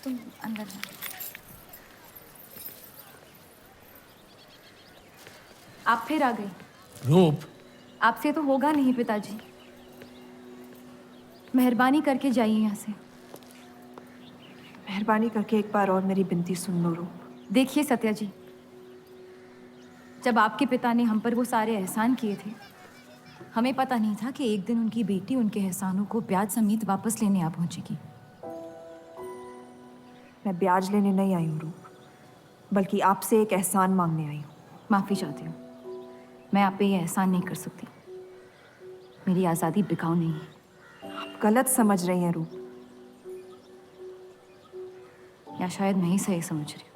तुम अंदर जाओ। आप फिर आ गई। रूप, आपसे तो होगा नहीं पिताजी। मेहरबानी करके जाइए यहाँ से। मेहरबानी करके एक बार और मेरी विनती सुन लो रूप। देखिए सत्या जी, जब आपके पिता ने हम पर वो सारे एहसान किए थे, हमें पता नहीं था कि एक दिन उनकी बेटी उनके एहसानों को ब्याज समेत वापस लेने आ पहुंचेगी। मैं ब्याज लेने नहीं आई हूँ रूप, बल्कि आपसे एक एहसान मांगने आई हूँ। माफी चाहती हूँ, मैं आप पे ये एहसान नहीं कर सकती। मेरी आज़ादी बिकाऊ नहीं है। आप गलत समझ रही हैं रूप। या शायद मैं ही सही समझ रही हूँ।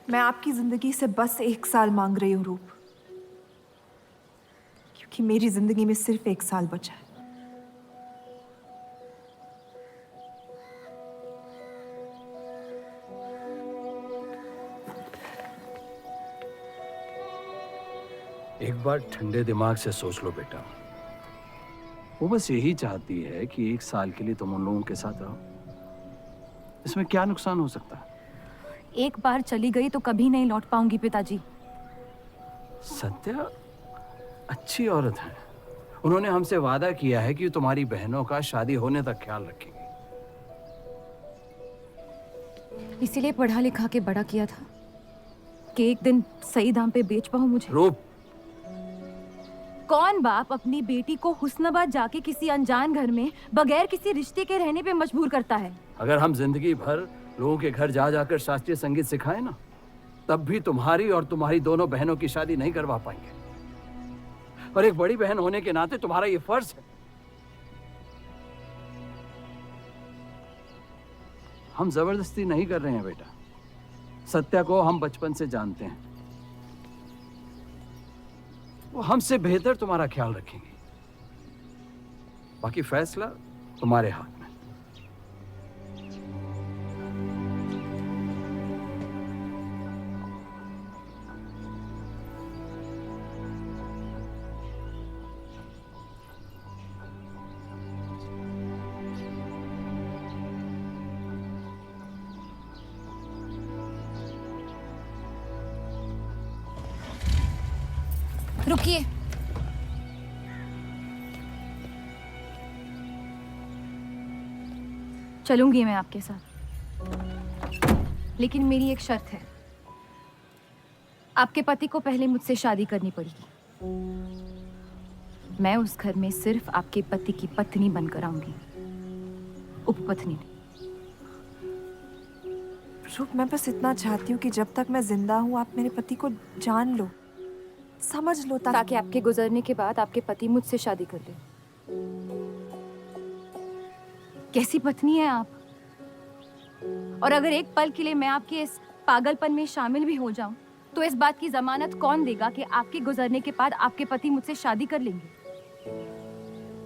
मैं आपकी जिंदगी से बस 1 साल मांग रही हूँ रूप, क्योंकि मेरी जिंदगी में सिर्फ 1 साल बचा है। एक बार ठंडे दिमाग से सोच लो बेटा। वो बस यही चाहती है कि 1 साल के लिए तुम उन लोगों के साथ रहो। इसमें क्या नुकसान हो सकता है? एक बार चली गई तो कभी नहीं लौट पाऊंगी पिताजी। सत्या अच्छी औरत है। उन्होंने हमसे वादा किया है कि तुम्हारी बहनों का शादी होने तक ख्याल रखेंगे। इसीलिए पढ़ा लिखा के बड़ा किया था कि एक दिन सही दाम पे बेच पाऊं मुझे। रूप, कौन बाप अपनी बेटी को हुस्नाबाद जाके किसी अनजान घर में बगैर किसी रिश्ते के रहने पे मजबूर करता है? अगर हम जिंदगी भर लोगों के घर जा जाकर शास्त्रीय संगीत सिखाएं ना, तब भी तुम्हारी और तुम्हारी दोनों बहनों की शादी नहीं करवा पाएंगे। और एक बड़ी बहन होने के नाते तुम्हारा ये फर्ज है। हम जबरदस्ती नहीं कर रहे हैं बेटा। सत्या को हम बचपन से जानते हैं। वो हमसे बेहतर तुम्हारा ख्याल रखेंगे। बाकी फैसला तुम्हारे हाथ में। रुकिए। चलूंगी मैं आपके साथ, लेकिन मेरी एक शर्त है। आपके पति को पहले मुझसे शादी करनी पड़ेगी। मैं उस घर में सिर्फ आपके पति की पत्नी बनकर आऊंगी, उपपत्नी नहीं। रूप, मैं बस इतना चाहती हूँ कि जब तक मैं जिंदा हूँ आप मेरे पति को जान लो, समझ लो, ताकि आपके गुजरने के बाद आपके पति मुझसे शादी कर ले। कैसी पत्नी है आप? और अगर एक पल के लिए मैं आपके इस पागलपन में शामिल भी हो जाऊं, तो इस बात की जमानत कौन देगा कि आपके गुजरने के बाद आपके पति मुझसे शादी कर लेंगे?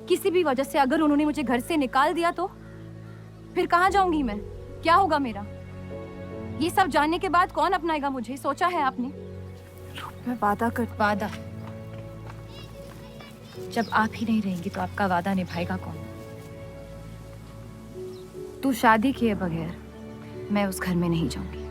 किसी भी वजह से अगर उन्होंने मुझे घर से निकाल दिया तो फिर कहाँ जाऊंगी मैं? क्या होगा मेरा? ये सब जानने के बाद कौन अपनाएगा मुझे? सोचा है आपने? मैं वादा वादा? जब आप ही नहीं रहेंगी तो आपका वादा निभाएगा कौन? तू शादी किए बगैर मैं उस घर में नहीं जाऊंगी।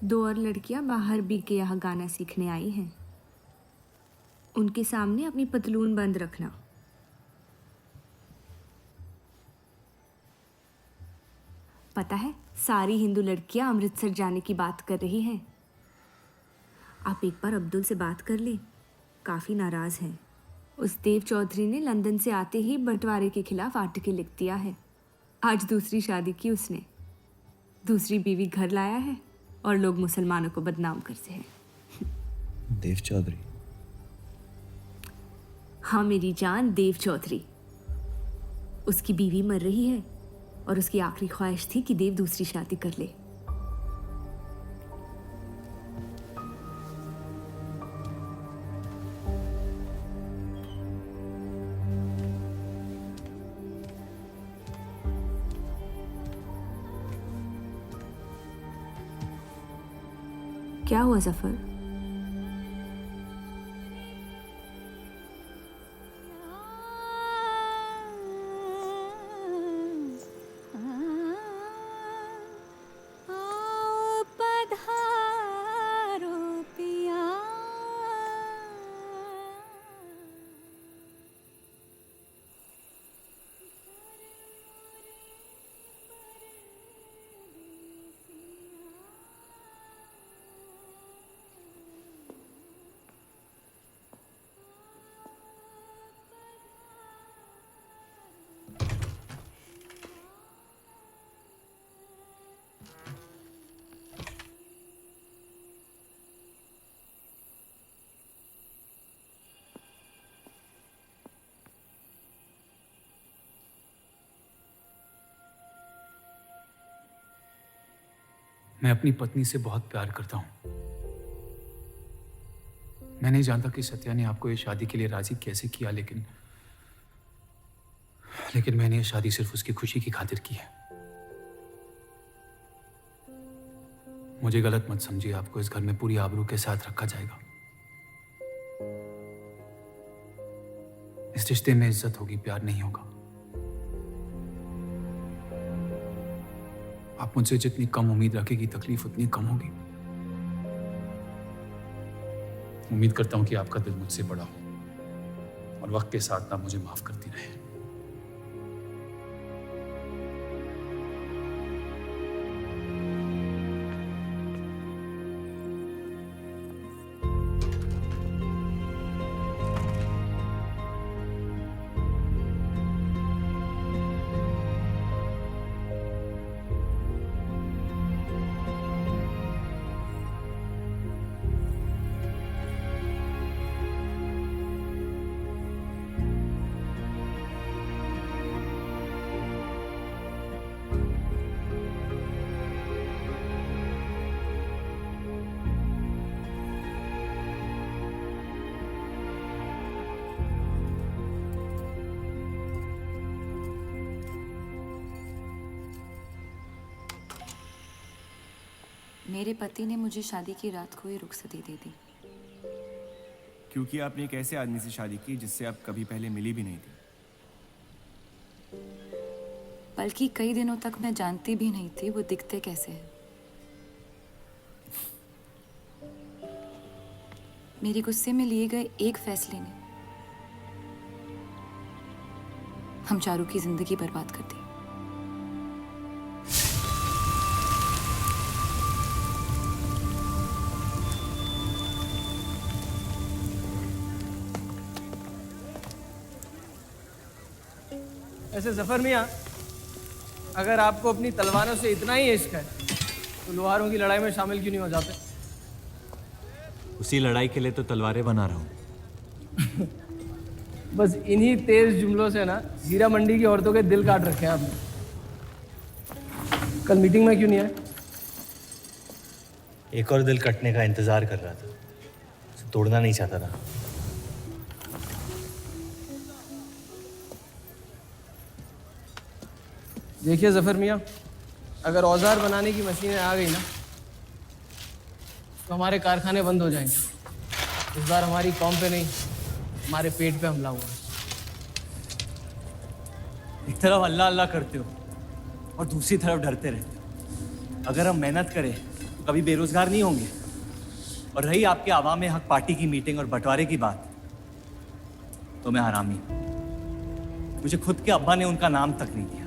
दो और लड़कियां बाहर बी के यहाँ गाना सीखने आई हैं। उनके सामने अपनी पतलून बंद रखना। पता है, सारी हिंदू लड़कियां अमृतसर जाने की बात कर रही हैं। आप एक बार अब्दुल से बात कर ले, काफ़ी नाराज़ हैं। उस देव चौधरी ने लंदन से आते ही बंटवारे के खिलाफ आर्टिकल लिख दिया है। आज दूसरी शादी की उसने, दूसरी बीवी घर लाया है और लोग मुसलमानों को बदनाम करते हैं। देव चौधरी। हाँ मेरी जान, देव चौधरी। उसकी बीवी मर रही है और उसकी आखिरी ख्वाहिश थी कि देव दूसरी शादी कर ले। क्या हुआ जफर? मैं अपनी पत्नी से बहुत प्यार करता हूं। मैं नहीं जानता कि सत्या ने आपको ये शादी के लिए राजी कैसे किया, लेकिन मैंने ये शादी सिर्फ उसकी खुशी की खातिर की है। मुझे गलत मत समझिए, आपको इस घर में पूरी आबरू के साथ रखा जाएगा। इस रिश्ते में इज्जत होगी, प्यार नहीं होगा। आप मुझसे जितनी कम उम्मीद रखेगी, तकलीफ उतनी कम होगी। उम्मीद करता हूं कि आपका दिल मुझसे बड़ा हो और वक्त के साथ आप मुझे माफ करती रहे। मेरे पति ने मुझे शादी की रात को ही रुखसती दे दी। क्योंकि आपने एक ऐसे आदमी से शादी की जिससे आप कभी पहले मिली भी नहीं थी। बल्कि कई दिनों तक मैं जानती भी नहीं थी वो दिखते कैसे हैं। मेरे गुस्से में लिए गए एक फैसले ने हम चारू की जिंदगी बर्बाद कर दी। ऐसे जफर मियाँ, अगर आपको अपनी तलवारों से इतना ही इश्क है तो लोहारों की लड़ाई में शामिल क्यों नहीं हो जाते? उसी लड़ाई के लिए तो तलवारें बना रहा हूँ। बस इन्हीं तेज जुमलों से ना हीरा मंडी की औरतों के दिल काट रखे हैं आपने। कल मीटिंग में क्यों नहीं आए? एक और दिल कटने का इंतजार कर रहा था, उसे तोड़ना नहीं चाहता था। देखिए जफर मियाँ, अगर औजार बनाने की मशीनें आ गई ना तो हमारे कारखाने बंद हो जाएंगे। इस बार हमारी कौम पे नहीं, हमारे पेट पे हमला हुआ। एक तरफ अल्लाह अल्लाह करते हो और दूसरी तरफ डरते रहते हो। अगर हम मेहनत करें तो कभी बेरोजगार नहीं होंगे। और रही आपके आवाम हक पार्टी की मीटिंग और बंटवारे की बात, तो मैं हरामी। मुझे खुद के अब्बा ने उनका नाम तक नहीं दिया।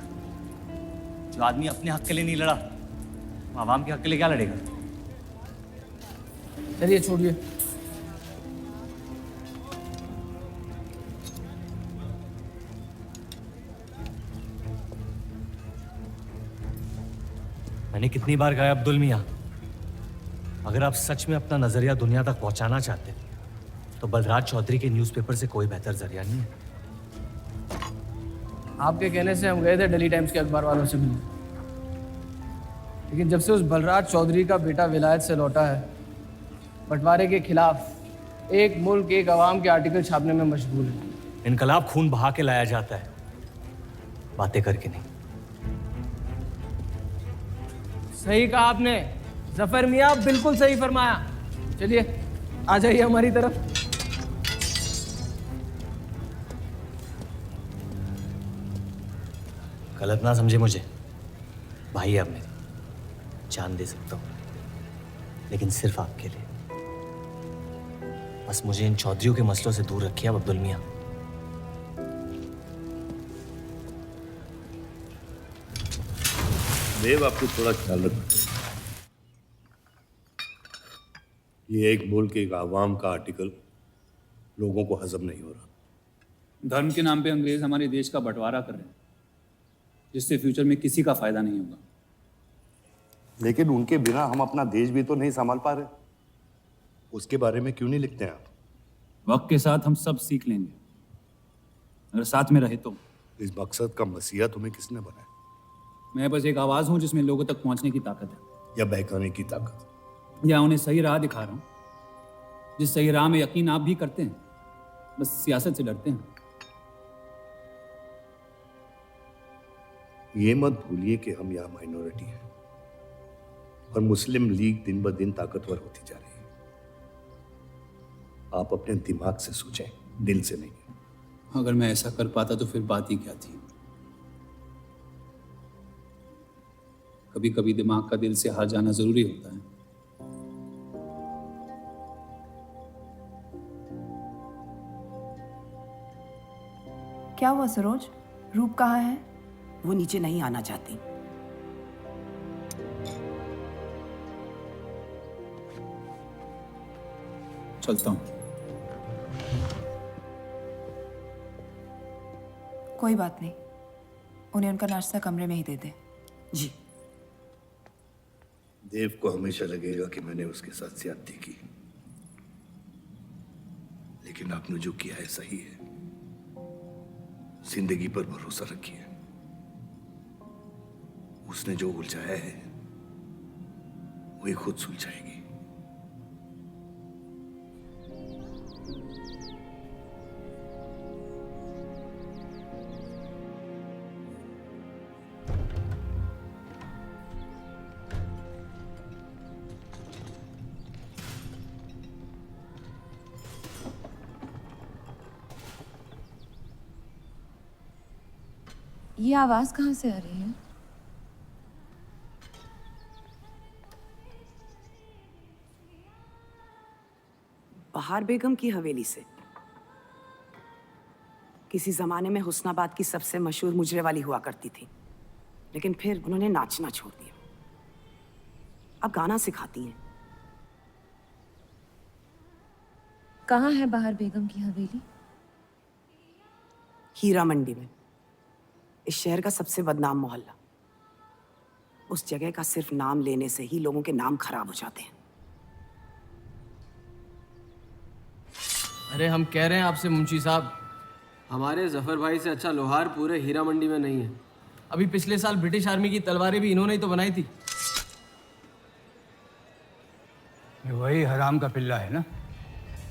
जो आदमी अपने हक के लिए नहीं लड़ा, वो आवाम के हक के लिए क्या लड़ेगा? चलिए छोड़िए। मैंने कितनी बार कहा अब्दुल मियाँ, अगर आप सच में अपना नजरिया दुनिया तक पहुंचाना चाहते तो बलराज चौधरी के न्यूज़पेपर से कोई बेहतर जरिया नहीं है। आपके कहने से हम गए थे दिल्ली टाइम्स के अखबार वालों से मिलने, लेकिन जब से उस बलराज चौधरी का बेटा विलायत से लौटा है, बंटवारे के खिलाफ एक मुल्क एक आवाम के आर्टिकल छापने में मशगूल है। इनकलाब खून बहा के लाया जाता है, बातें करके नहीं। सही कहा आपने जफर मियाँ, बिल्कुल सही फरमाया। चलिए आ जाइए हमारी तरफ। गलत ना समझे मुझे, भाई आप मेरे, जान दे सकता हूँ, लेकिन सिर्फ आपके लिए। बस मुझे इन चौधरियों के मसलों से दूर रखिए अब अब्दुल मियाँ। देव, आपको थोड़ा ख्याल रखना। ये एक मुल्क एक आवाम का आर्टिकल लोगों को हजम नहीं हो रहा। धर्म के नाम पे अंग्रेज हमारे देश का बंटवारा कर रहे हैं, जिससे फ्यूचर में किसी का फायदा नहीं होगा। लेकिन उनके बिना हम अपना देश भी तो नहीं संभाल पा रहे। उसके बारे में क्यों नहीं लिखते हैं आप? वक्त के साथ हम सब सीख लेंगे, अगर साथ में रहे तो। इस मकसद का मसीहा तुम्हें किसने बनाया? मैं बस एक आवाज हूं जिसमें लोगों तक पहुंचने की ताकत है, या बहकाने की ताकत? या उन्हें सही राह दिखा रहा हूं, जिस सही राह में यकीन आप भी करते हैं, बस सियासत से डरते हैं। ये मत भूलिए कि हम यहाँ माइनॉरिटी हैं और मुस्लिम लीग दिन ब दिन ताकतवर होती जा रही है। आप अपने दिमाग से सोचें, दिल से नहीं। अगर मैं ऐसा कर पाता तो फिर बात ही क्या थी। कभी कभी दिमाग का दिल से हार जाना जरूरी होता है। क्या हुआ सरोज? रूप कहाँ है? वो नीचे नहीं आना चाहती। चलता हूं। कोई बात नहीं, उन्हें उनका नाश्ता कमरे में ही दे दे। जी। देव को हमेशा लगेगा कि मैंने उसके साथ ज्यादती की, लेकिन आपने जो किया है सही है। जिंदगी पर भरोसा रखिए, उसने जो उलझाया है वही खुद सुलझाएगी। ये आवाज कहाँ से आ रही है? बहार बेगम की हवेली से। किसी जमाने में हुस्नाबाद की सबसे मशहूर मुजरे वाली हुआ करती थी, लेकिन फिर उन्होंने नाचना छोड़ दिया। अब गाना सिखाती हैं। कहाँ है बहार बेगम की हवेली? हीरा मंडी में, इस शहर का सबसे बदनाम मोहल्ला। उस जगह का सिर्फ नाम लेने से ही लोगों के नाम खराब हो जाते हैं। अरे हम कह रहे हैं आपसे मुंशी साहब, हमारे जफर भाई से अच्छा लोहार पूरे हीरा मंडी में नहीं है। अभी पिछले साल ब्रिटिश आर्मी की तलवारें भी इन्होंने ही तो बनाई थी। ये वही हराम का पिल्ला है ना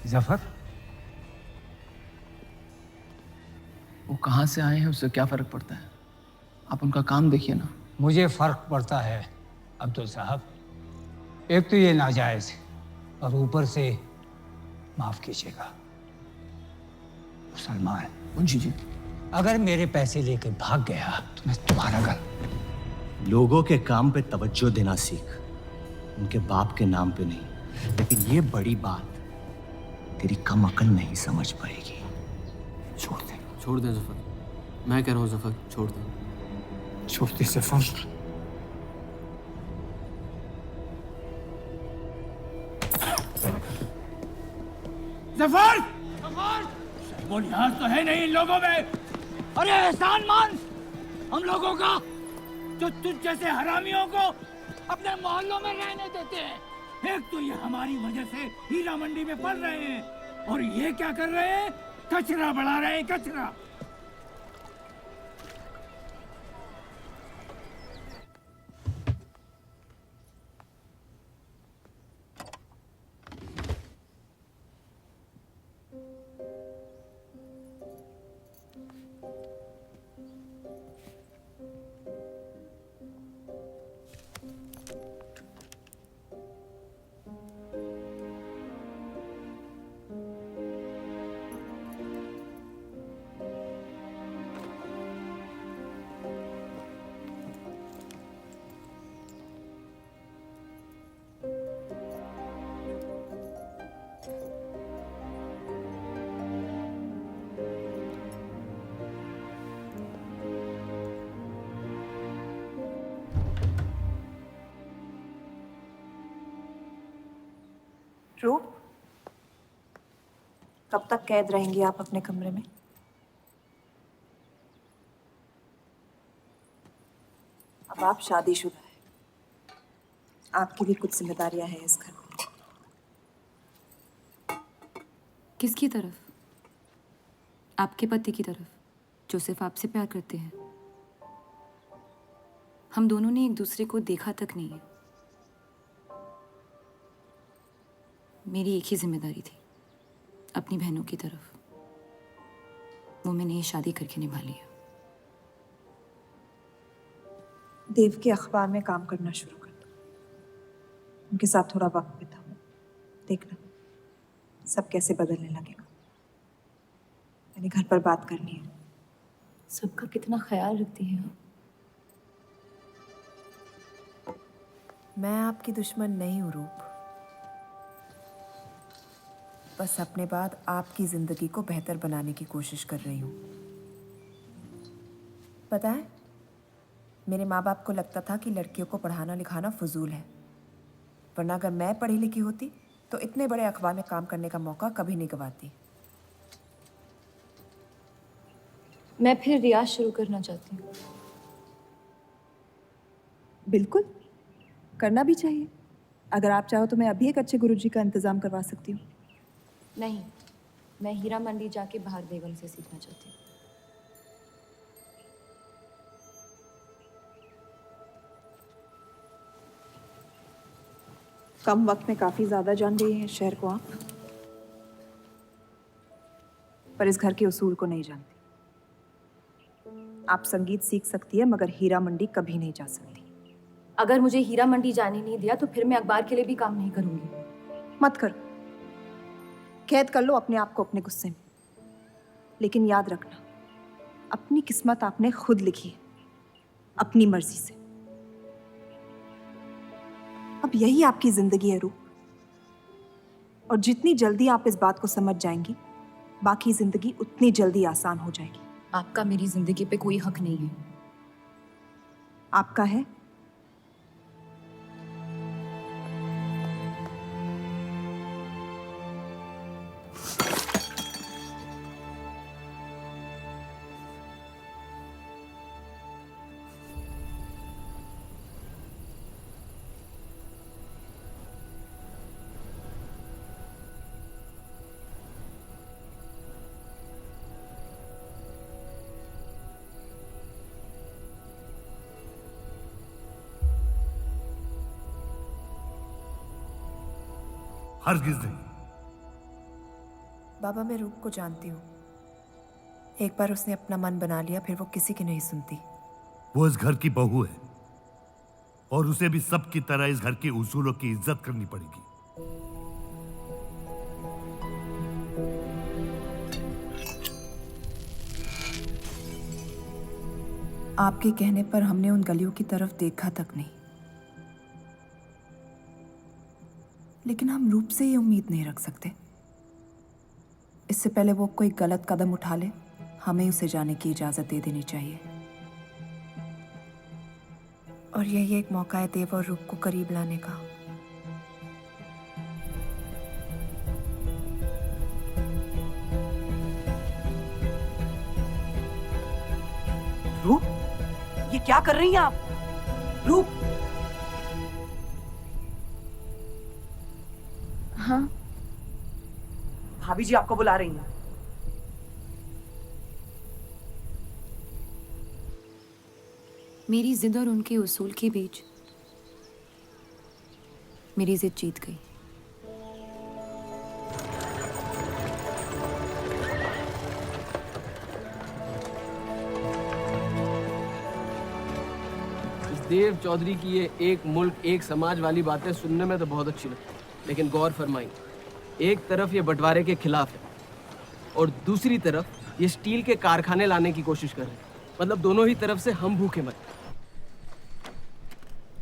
जफर? वो कहाँ से आए हैं उससे क्या फर्क पड़ता है? आप उनका काम देखिए ना। मुझे फर्क पड़ता है अब्दुल साहब। एक तो ये नाजायज और ऊपर से माफ कीजिएगा मुसलमान मुंशी जी, अगर मेरे पैसे लेकर भाग गया तो मैं तुम्हारा घर। लोगों के काम पे तवज्जो देना सीख, उनके बाप के नाम पे नहीं। लेकिन ये बड़ी बात तेरी कम अकल नहीं समझ पाएगी। छोड़ दे। छोड़ दें जफर, मैं कह रहा हूँ जफर, छोड़ दें। छोड़ दे जफर। जफर! वो लिहाज तो है नहीं इन लोगों में। अरे एहसान मान हम लोगों का, जो तुझ जैसे हरामियों को अपने मोहल्लों में रहने देते हैं। एक तो ये हमारी वजह से हीरा मंडी में पड़ रहे हैं, और ये क्या कर रहे हैं? कचरा बढ़ा रहे हैं, कचरा। रूप, कब तक कैद रहेंगी आप अपने कमरे में? अब आप शादीशुदा हैं, आपकी भी कुछ जिम्मेदारियां हैं इस घर में। किसकी तरफ? आपके पति की तरफ, जो सिर्फ आपसे प्यार करते हैं। हम दोनों ने एक दूसरे को देखा तक नहीं है। मेरी एक ही जिम्मेदारी थी, अपनी बहनों की तरफ। वो मैंने ये शादी करके निभा लिया। देव के अखबार में काम करना शुरू कर दो, उनके साथ थोड़ा वक्त बिताओ, देखना सब कैसे बदलने लगेगा। मैंने घर पर बात करनी है। सबका कितना ख्याल रखती हैं आप। मैं आपकी दुश्मन नहीं हूँ रूप, बस अपने बाद आपकी जिंदगी को बेहतर बनाने की कोशिश कर रही हूँ। पता है, मेरे माँ बाप को लगता था कि लड़कियों को पढ़ाना लिखाना फजूल है, वरना अगर मैं पढ़ी लिखी होती तो इतने बड़े अखबार में काम करने का मौका कभी नहीं गंवाती। मैं फिर रियाज शुरू करना चाहती हूँ। बिल्कुल, करना भी चाहिए। अगर आप चाहो तो मैं अभी एक अच्छे गुरुजी का इंतजाम करवा सकती हूँ। नहीं, मैं हीरा मंडी जाके बाहर बेगम से सीखना चाहती हूँ। कम वक्त में काफी ज्यादा जान गई हैं शहर को आप, पर इस घर के उसूल को नहीं जानती। आप संगीत सीख सकती है, मगर हीरा मंडी कभी नहीं जा सकती। अगर मुझे हीरा मंडी जाने नहीं दिया तो फिर मैं अखबार के लिए भी काम नहीं करूंगी। मत करो, कैद कर लो अपने आप को अपने गुस्से में, लेकिन याद रखना अपनी किस्मत आपने खुद लिखी है, अपनी मर्जी से। अब यही आपकी जिंदगी है रूप, और जितनी जल्दी आप इस बात को समझ जाएंगी, बाकी जिंदगी उतनी जल्दी आसान हो जाएगी। आपका मेरी जिंदगी पे कोई हक नहीं है। आपका है। हरगिज नहीं। बाबा, मैं रूप को जानती हूँ। एक बार उसने अपना मन बना लिया, फिर वो किसी की नहीं सुनती। वो इस घर की बहू है, और उसे भी सबकी तरह इस घर के उसूलों की इज्जत करनी पड़ेगी। आपके कहने पर हमने उन गलियों की तरफ देखा तक नहीं, लेकिन हम रूप से ये उम्मीद नहीं रख सकते। इससे पहले वो कोई गलत कदम उठा ले, हमें उसे जाने की इजाजत दे देनी चाहिए। और यही एक मौका है देव और रूप को करीब लाने का। रूप, ये क्या कर रही हैं आप? रूप, भाभी जी आपको बुला रही हैं। मेरी जिद और उनके उसूल के बीच मेरी जिद जीत गई। इस देव चौधरी की ये एक मुल्क एक समाज वाली बातें सुनने में तो बहुत अच्छी लगती, लेकिन गौर फरमाई, एक तरफ ये बंटवारे के खिलाफ है और दूसरी तरफ ये स्टील के कारखाने लाने की कोशिश कर रहे हैं। मतलब दोनों ही तरफ से हम भूखे मर।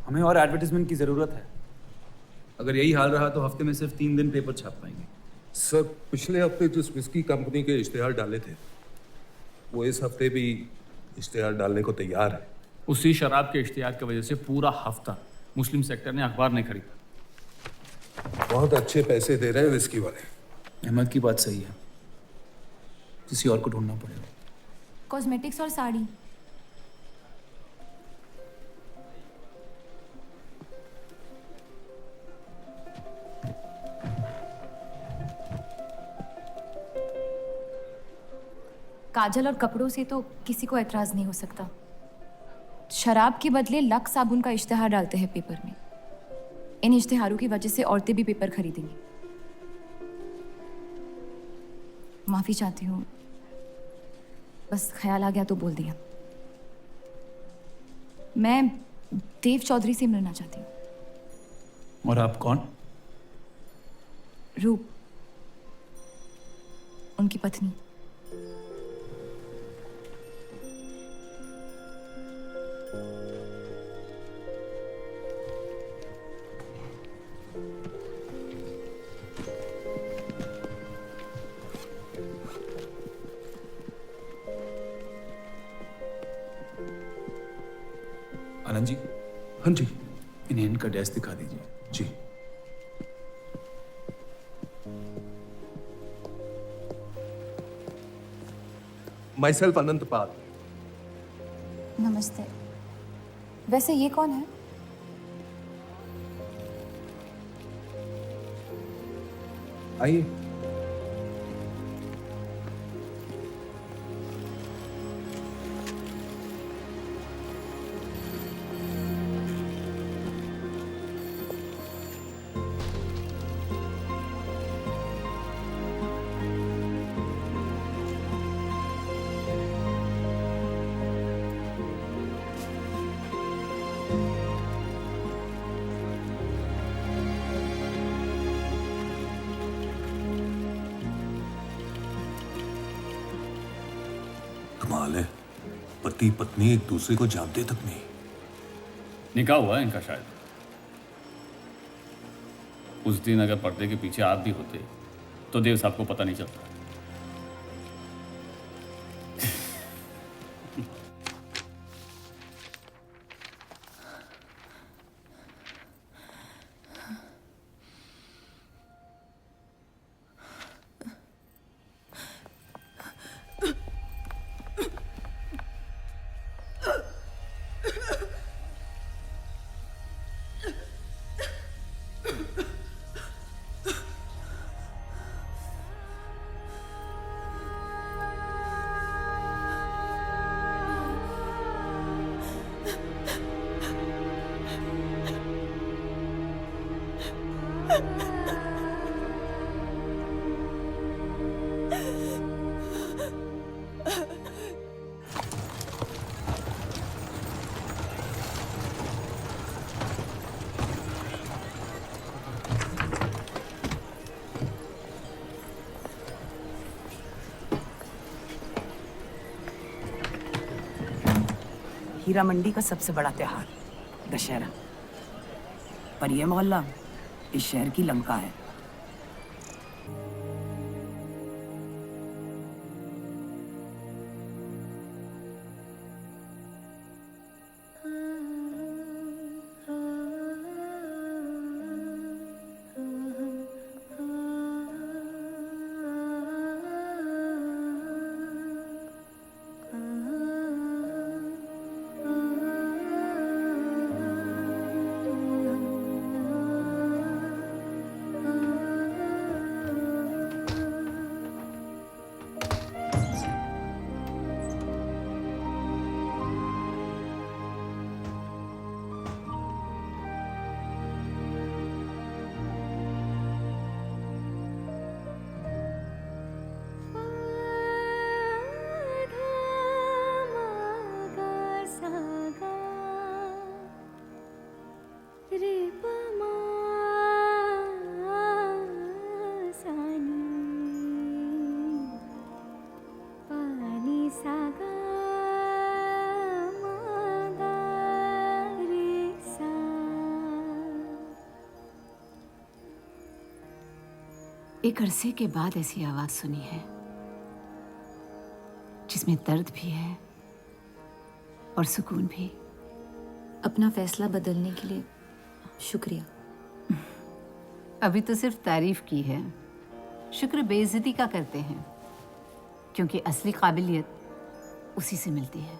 हमें और एडवर्टाइजमेंट की ज़रूरत है। अगर यही हाल रहा तो हफ्ते में सिर्फ 3 दिन पेपर छाप पाएंगे। सर, पिछले हफ्ते जिस विस्की कंपनी के इश्तेहार डाले थे वो इस हफ्ते भी इश्तेहार डालने को तैयार है। उसी शराब के इश्तिहार की वजह से पूरा हफ्ता मुस्लिम सेक्टर ने अखबार नहीं खरीदा। बहुत अच्छे पैसे दे रहे हैं विस्की वाले। अहमद की बात सही है, किसी और को ढूंढना पड़ेगा। कॉस्मेटिक्स और साड़ी। काजल और कपड़ों से तो किसी को एतराज नहीं हो सकता। शराब के बदले लक्स साबुन का इश्तिहार डालते हैं पेपर में। इन इश्तिहारों की वजह से औरतें भी पेपर खरीदेंगी। माफी चाहती हूँ, बस ख्याल आ गया तो बोल दिया। मैं देव चौधरी से मिलना चाहती हूँ। और आप कौन? रूप, उनकी पत्नी। आनंद जी। हाँ जी। इन्हें इनका डेस्क दिखा दीजिए। जी। माई सेल्फ अनंत पाल। नमस्ते। वैसे ये कौन है? आइए। कमाल है, पति पत्नी एक दूसरे को जानते तक नहीं। निकाह हुआ है इनका शायद। उस दिन अगर पर्दे के पीछे आप भी होते तो देव साहब को पता नहीं चलता। हीरा मंडी का सबसे बड़ा त्योहार दशहरा, पर यह मोहल्ला इस शहर की लंका है। एक अरसे के बाद ऐसी आवाज सुनी है जिसमें दर्द भी है और सुकून भी। अपना फैसला बदलने के लिए शुक्रिया। अभी तो सिर्फ तारीफ की है, शुक्र बेइज्जती का करते हैं, क्योंकि असली काबिलियत उसी से मिलती है।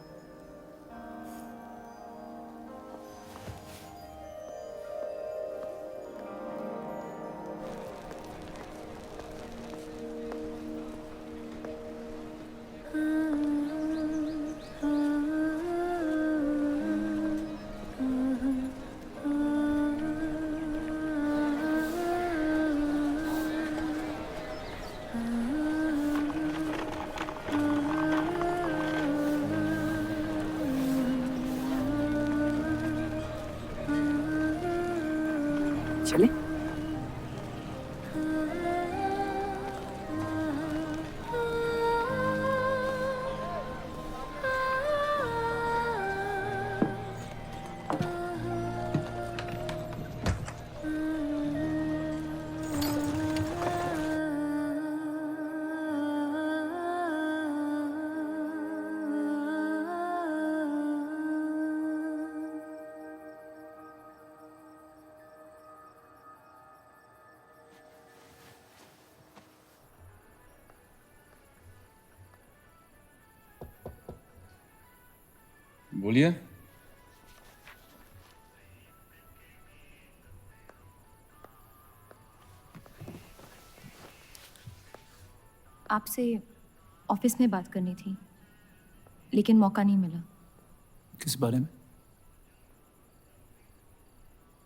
चले? बोलिए। आपसे ऑफिस में बात करनी थी, लेकिन मौका नहीं मिला। किस बारे में?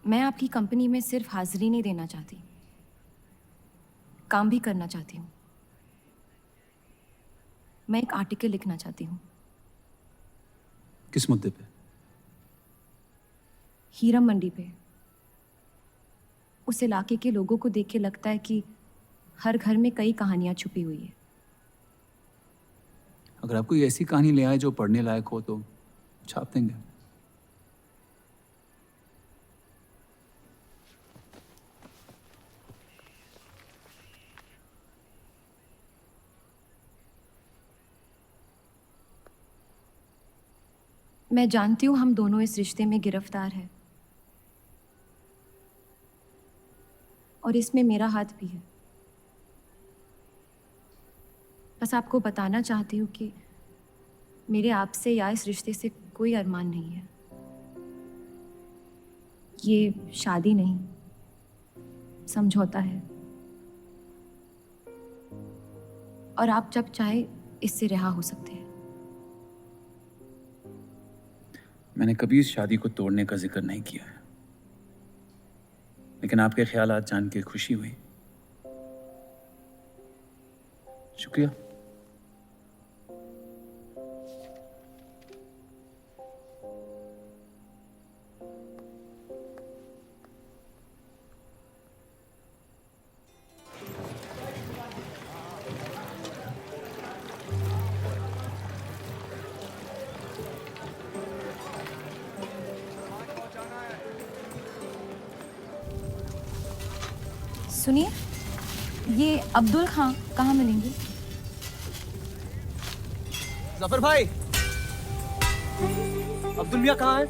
मैं आपकी कंपनी में सिर्फ हाजिरी नहीं देना चाहती, काम भी करना चाहती हूँ। मैं एक आर्टिकल लिखना चाहती हूँ। किस मुद्दे पे? हीरा मंडी पे। उस इलाके के लोगों को देख के लगता है कि हर घर में कई कहानियां छुपी हुई है। अगर आप कोई ऐसी कहानी ले आए जो पढ़ने लायक हो तो छाप देंगे। मैं जानती हूँ हम दोनों इस रिश्ते में गिरफ्तार हैं, और इसमें मेरा हाथ भी है। बस आपको बताना चाहती हूँ कि मेरे आपसे या इस रिश्ते से कोई अरमान नहीं है। ये शादी नहीं, समझौता है, और आप जब चाहे इससे रिहा हो सकते हैं। मैंने कभी इस शादी को तोड़ने का जिक्र नहीं किया है, लेकिन आपके ख्यालात जान के खुशी हुई। शुक्रिया। सुनिए, ये अब्दुल खां कहाँ मिलेंगे? जफर भाई, अब्दुल मियां कहाँ है?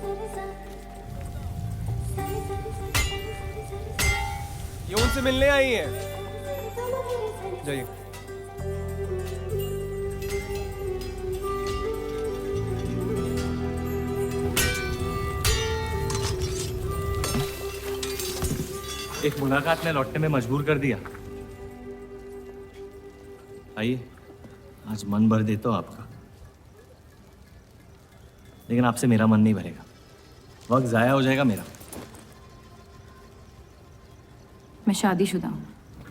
ये उनसे मिलने आई हैं। जाइए। एक मुलाकात में लौटने में मजबूर कर दिया। आइए, आज मन भर देता हूं आपका, लेकिन आपसे मेरा मन नहीं भरेगा। वक्त जाया हो जाएगा मेरा। मैं शादीशुदा हूँ।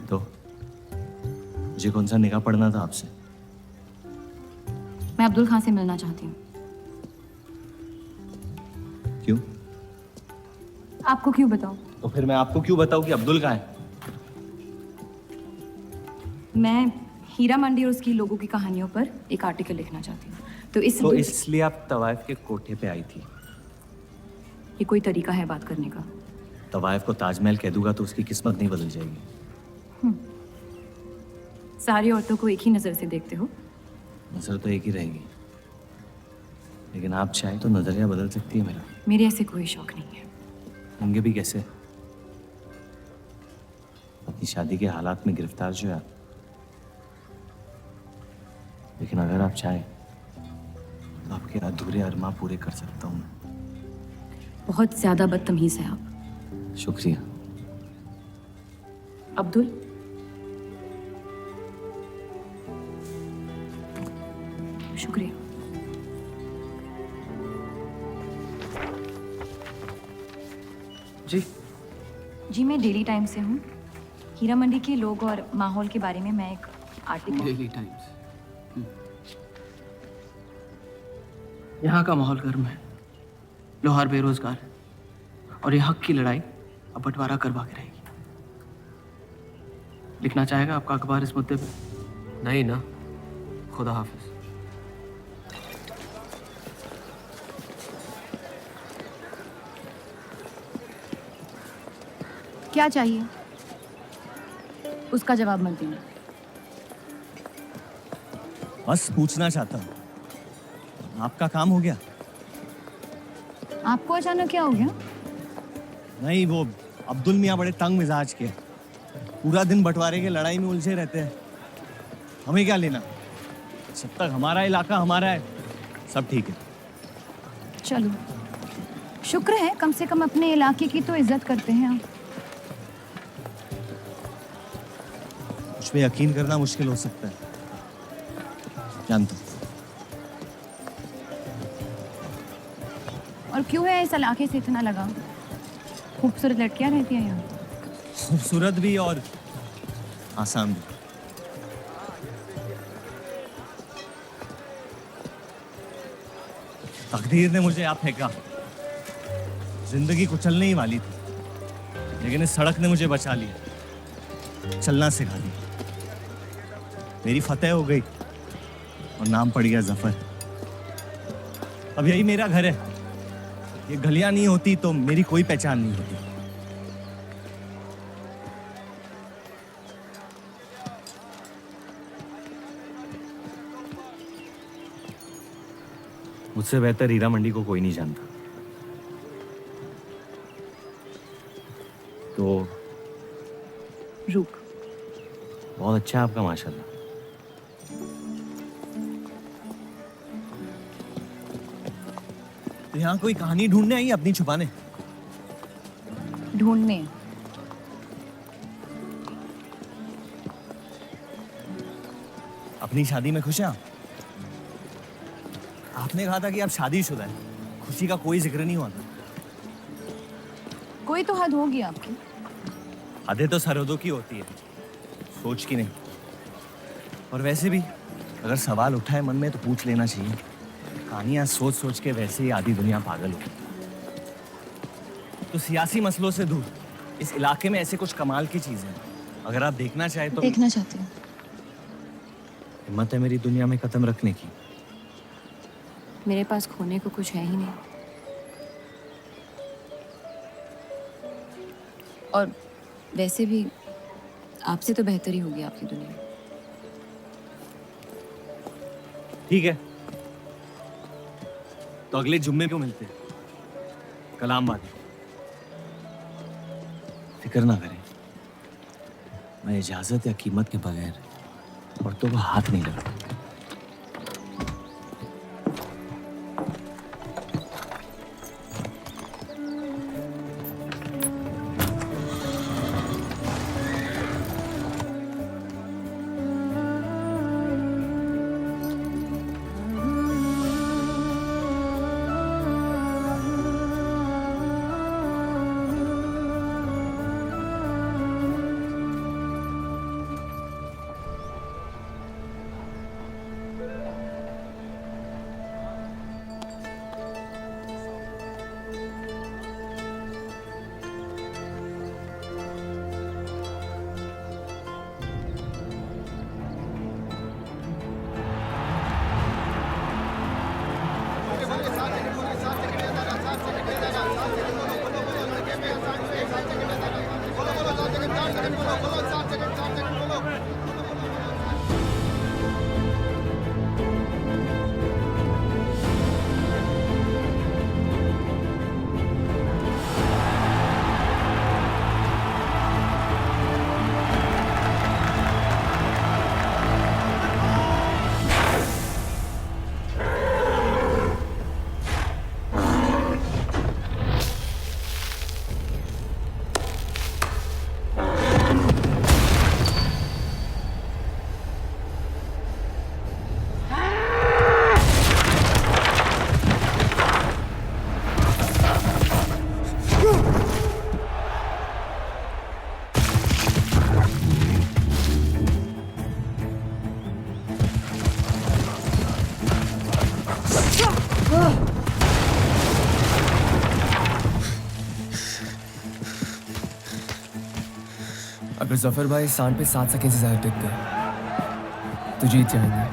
तो मुझे कौन सा निकाह पढ़ना था आपसे? मैं अब्दुल खां से मिलना चाहती हूँ। क्यों? आपको क्यों बताऊँ? तो फिर मैं आपको क्यों बताऊं कि अब्दुल कहाँ है? मैं हीरा मंडी और उसकी लोगों की कहानियों पर एक आर्टिकल लिखना चाहती हूँ। तो इसलिए आप तवाइफ के कोठे पे आई थी? ये कोई तरीका है बात करने का? तवाइफ को ताजमहल कह दूंगा तो उसकी किस्मत नहीं बदल जाएगी। सारी औरतों को एक ही नजर से देखते हो। नजर तो एक ही रहेगी, लेकिन आप चाहे तो नजरिया बदल सकती है मेरा। मेरे ऐसे कोई शौक नहीं है। होंगे भी कैसे? अपनी शादी के हालात में गिरफ्तार जो है आप। लेकिन अगर आप चाहे तो आपके अधूरे अरमा पूरे कर सकता हूँ। बहुत ज्यादा बदतमीज है आप। शुक्रिया। अब्दुल, शुक्रिया। जी जी, मैं डेली टाइम्स से हूँ। हीरा मंडी के लोग और माहौल के बारे में मैं एक आर्टिकल। Daily times. यहाँ का माहौल गर्म है, लोहार बेरोजगार है, और ये हक की लड़ाई अब बंटवारा करवा के रहेगी। लिखना चाहेगा आपका अखबार इस मुद्दे पे? नहीं ना, खुदा हाफिज। क्या चाहिए उसका जवाब मत देना। बस पूछना चाहता हूँ, आपका काम हो गया? आपको अचानक क्या हो गया? नहीं, वो अब्दुल मियाँ बड़े तंग मिजाज के, पूरा दिन बंटवारे के लड़ाई में उलझे रहते हैं। हमें क्या लेना, जब तक हमारा इलाका हमारा है सब ठीक है। चलो, शुक्र है कम से कम अपने इलाके की तो इज्जत करते हैं आप। मुझ पे यकीन करना मुश्किल हो सकता है, जानता हूँ। और क्यों है इस इलाके से इतना लगाव? खूबसूरत लड़कियां रहती हैं यहाँ। खूबसूरत भी और आसान भी। तकदीर ने मुझे यहाँ फेंका। जिंदगी कुचलने ही वाली थी, लेकिन इस सड़क ने मुझे बचा लिया, चलना सिखा दिया। मेरी फतेह हो गई और नाम पड़ गया जफर। अब यही मेरा घर है। ये गलियां नहीं होती तो मेरी कोई पहचान नहीं होती। मुझसे बेहतर हीरा मंडी को कोई नहीं जानता। तो रुक। बहुत अच्छा है आपका, माशाल्लाह। तो यहाँ कोई कहानी ढूंढने आई, अपनी छुपाने? ढूंढने? अपनी शादी में खुश हैं आप? आपने कहा था कि आप शादीशुदा हैं, खुशी का कोई जिक्र नहीं हुआ था। कोई तो हद होगी आपकी। हदें तो सरहदों की होती है, सोच की नहीं। और वैसे भी अगर सवाल उठा है मन में तो पूछ लेना चाहिए। कहानियां सोच सोच के वैसे ही आधी दुनिया पागल हो। तो सियासी मसलों से दूर इस इलाके में ऐसे कुछ कमाल की चीजें हैं, अगर आप देखना चाहे तो। देखना चाहती हूँ। हिम्मत है मेरी दुनिया में कदम रखने की। मेरे पास खोने को कुछ है ही नहीं। और वैसे भी आपसे तो बेहतर ही होगी आपकी दुनिया। ठीक है, तो अगले जुम्मे को मिलते हैं, कलाम बात। फिक्र ना करें, मैं इजाजत या कीमत के बगैर औरतों को हाथ नहीं लगाता। अगर जफर भाई सांड पे 7 सेकंड से ज्यादा टिक गए तो जीत जाएंगे।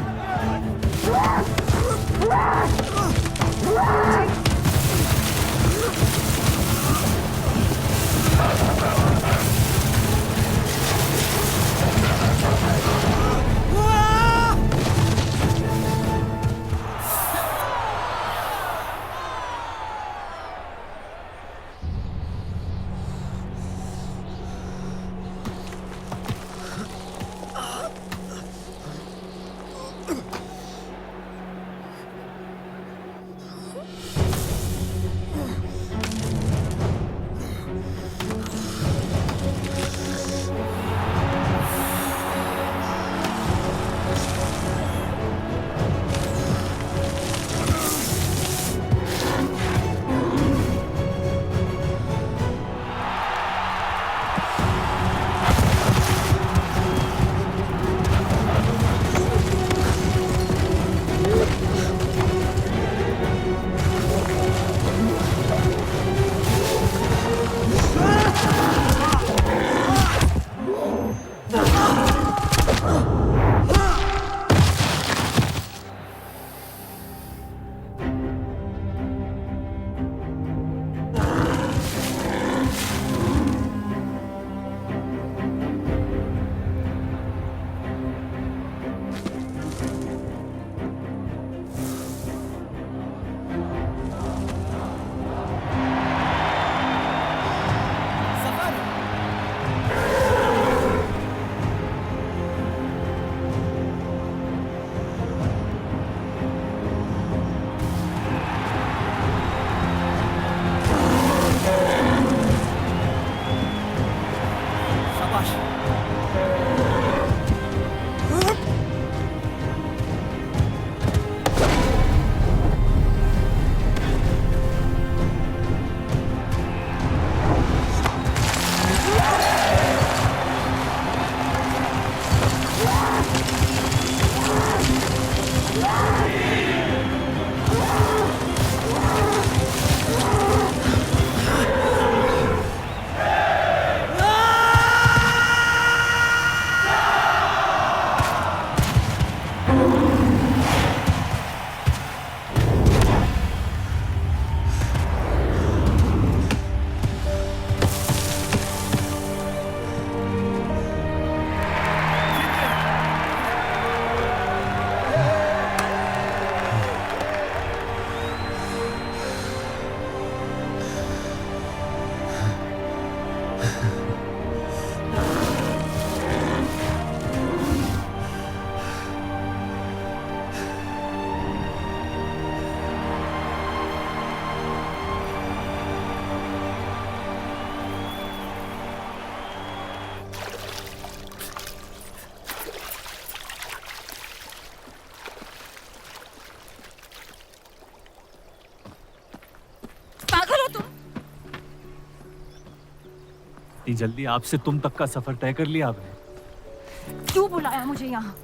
इतनी जल्दी आपसे तुम तक का सफर तय कर लिया आपने? क्यों बुलाया मुझे यहाँ?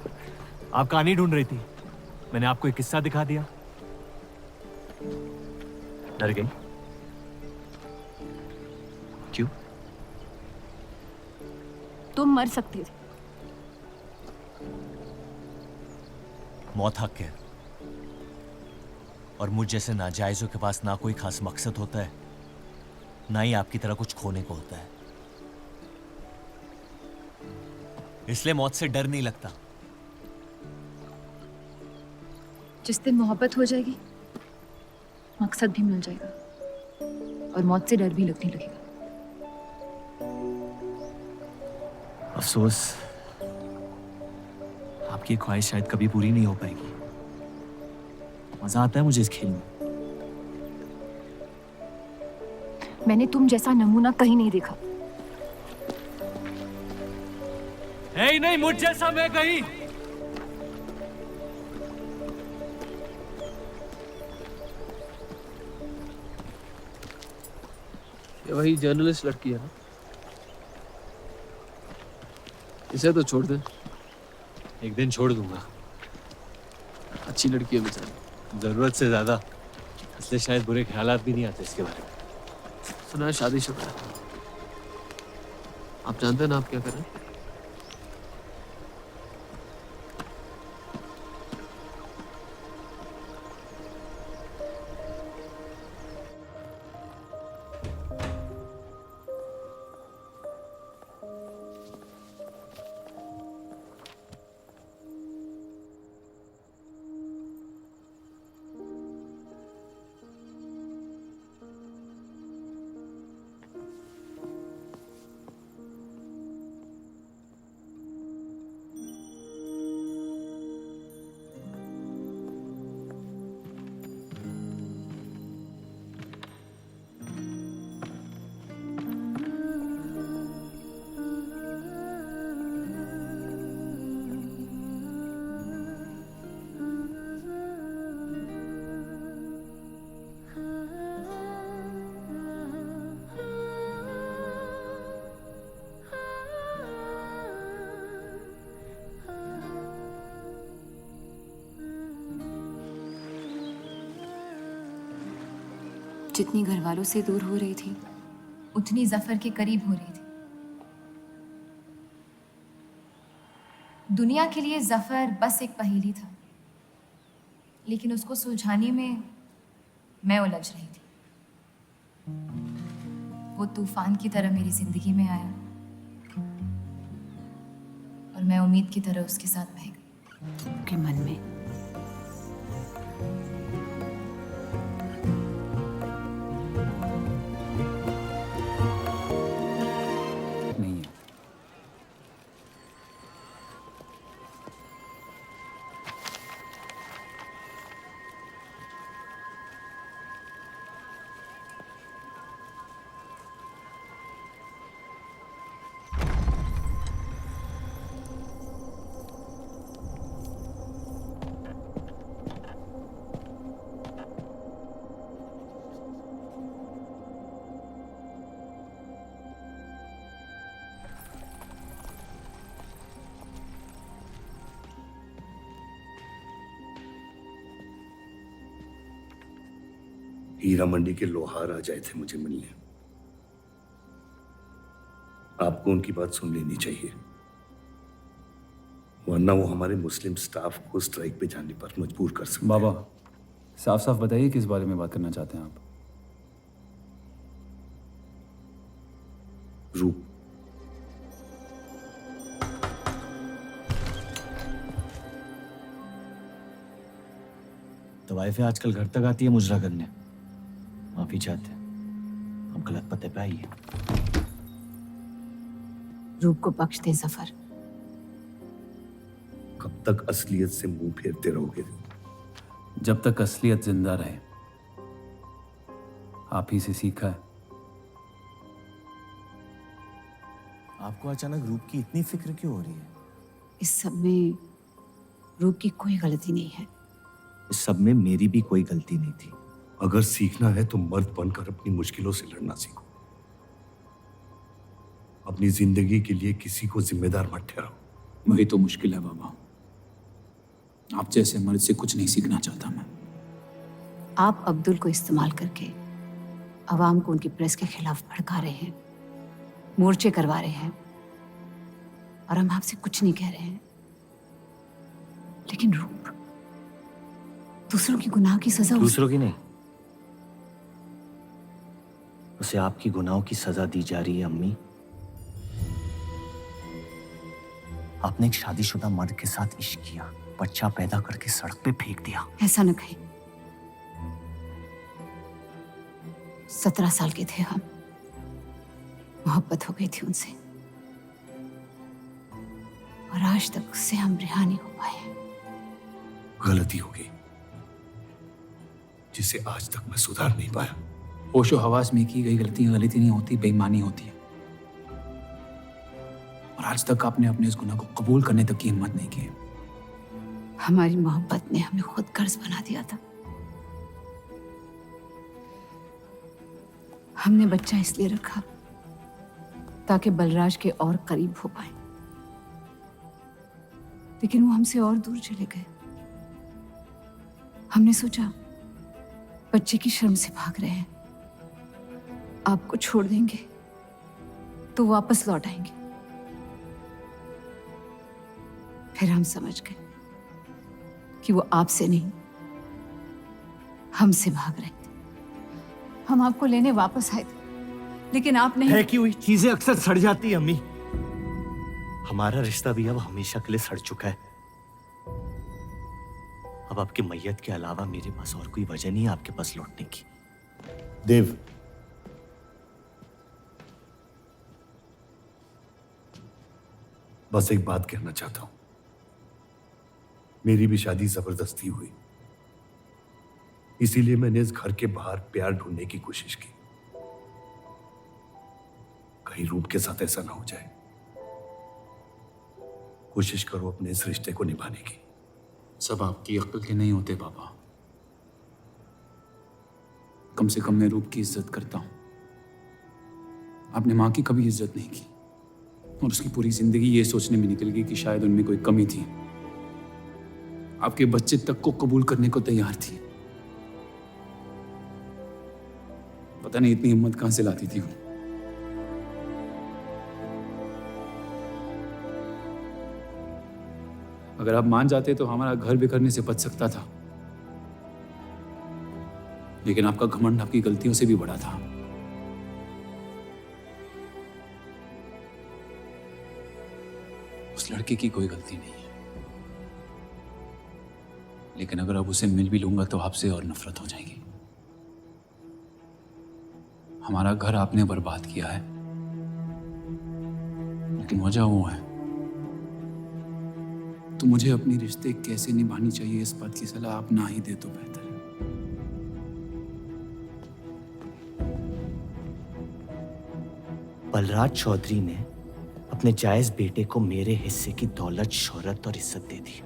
आप कहानी ढूंढ रही थी, मैंने आपको एक किस्सा दिखा दिया। डर गई? क्यों? तुम मर सकते थे। मौत हक है, और मुझ जैसे नाजायजों के पास ना कोई खास मकसद होता है, ना ही आपकी तरह कुछ खोने को होता है। इसलिए मौत से डर नहीं लगता। जिस दिन मोहब्बत हो जाएगी, मकसद भी मिल जाएगा और मौत से डर भी लगने लगेगा। अफसोस, आपकी ख्वाहिश शायद कभी पूरी नहीं हो पाएगी। मजा आता है मुझे इस खेल में। मैंने तुम जैसा नमूना कहीं नहीं देखा। नहीं, मुझ जैसा मैं कहीं। ये वही जर्नलिस्ट लड़की है ना? इसे तो छोड़ दे। एक दिन छोड़ दूंगा। अच्छी लड़की है बेचारी। जरूरत से ज्यादा, इसलिए शायद बुरे ख्यालात भी नहीं आते इसके बारे में। सुना है शादीशुदा है। आप जानते हैं ना आप क्या करें? जितनी घर वालों से दूर हो रही थी उतनी जफर के करीब हो रही थी। दुनिया के लिए जफर बस एक पहेली था, लेकिन उसको सुलझाने में मैं उलझ रही थी। वो तूफान की तरह मेरी जिंदगी में आया और मैं उम्मीद की तरह उसके साथ बह गई। उनके मन में नहीं है। हीरा मंडी के लोहार आ जाए थे मुझे मिलने। आपको उनकी बात सुन लेनी चाहिए, वरना वो हमारे मुस्लिम स्टाफ को स्ट्राइक पे जाने पर मजबूर कर सकते हैं। बाबा साफ साफ बताइए किस बारे में बात करना चाहते हैं आप? रूप। तो वाइफ आजकल घर तक आती है मुजरा करने। माफी चाहते हैं, हम गलत पते पे आइए। रूप को बख्श दे जफर। कब तक असलियत से मुंह फेरते रहोगे? जब तक असलियत जिंदा रहे। आप ही से सीखा है। आपको अचानक रूप की इतनी फिक्र क्यों हो रही है? इस सब में रूप की कोई गलती नहीं है। इस सब में मेरी भी कोई गलती नहीं थी। अगर सीखना है तो मर्द बनकर अपनी मुश्किलों से लड़ना सीखो। अपनी जिंदगी के लिए किसी को जिम्मेदार मत ठहराओ। वही तो मुश्किल है बाबा। आप जैसे मर्द से कुछ नहीं सीखना चाहता मैं। आप अब्दुल को इस्तेमाल करके अवाम को उनकी प्रेस के खिलाफ भड़का रहे हैं, मोर्चे करवा रहे हैं, और हम आपसे कुछ नहीं कह रहे हैं। लेकिन रूप दूसरों की गुनाह की सजा दूसरों की नहीं, उसे आपकी गुनाहों की सजा दी जा रही है। अम्मी, आपने एक शादीशुदा मर्द के साथ इश्क किया, बच्चा पैदा करके सड़क पे फेंक दिया। ऐसा न कहें। 17 साल के थे हम, मोहब्बत हो गई थी उनसे, और आज तक उससे हम रिहा नहीं हो पाए। गलती हो गई जिसे आज तक मैं सुधार नहीं पाया। होशो हवास में की गई गलती गलती नहीं होती, बेईमानी होती है। और आज तक आपने अपने इस गुनाह को कबूल करने तक की हिम्मत नहीं की। हमारी मोहब्बत ने हमें खुद कर्ज बना दिया था। हमने बच्चा इसलिए रखा ताकि बलराज के और करीब हो पाए, लेकिन वो हमसे और दूर चले गए। हमने सोचा बच्चे की शर्म से भाग रहे हैं, आपको छोड़ देंगे तो वापस लौट आएंगे। फिर हम समझ गए कि वो आपसे नहीं हमसे भाग रहे थे। हम आपको लेने वापस आए थे, लेकिन आप नहीं। फेंकी हुई चीजें अक्सर सड़ जाती है अम्मी। हमारा रिश्ता भी अब हमेशा के लिए सड़ चुका है। अब आपकी मैयत के अलावा मेरे पास और कोई वजह नहीं है आपके पास लौटने की। देव, बस एक बात कहना चाहता हूं। मेरी भी शादी जबरदस्ती हुई, इसीलिए मैंने इस घर के बाहर प्यार ढूंढने की कोशिश की। कहीं रूप के साथ ऐसा ना हो जाए। कोशिश करो अपने इस रिश्ते को निभाने की। सब आपकी अक्ल के नहीं होते बाबा। कम से कम मैं रूप की इज्जत करता हूं। आपने मां की कभी इज्जत नहीं की, और उसकी पूरी जिंदगी ये सोचने में निकल गई कि शायद उनमें कोई कमी थी। आपके बच्चे तक को कबूल करने को तैयार थी। पता नहीं इतनी हिम्मत कहां से लाती थी वो। अगर आप मान जाते तो हमारा घर बिखरने से बच सकता था, लेकिन आपका घमंड आपकी गलतियों से भी बड़ा था। उस लड़के की कोई गलती नहीं है, लेकिन अगर अब उसे मिल भी लूंगा तो आपसे और नफरत हो जाएगी। हमारा घर आपने बर्बाद किया है, लेकिन वजह वो है। तो मुझे अपनी रिश्ते कैसे निभानी चाहिए इस बात की सलाह आप ना ही दे तो बेहतर है। बलराज चौधरी ने अपने जायज बेटे को मेरे हिस्से की दौलत, शोहरत और इज्जत दे दी,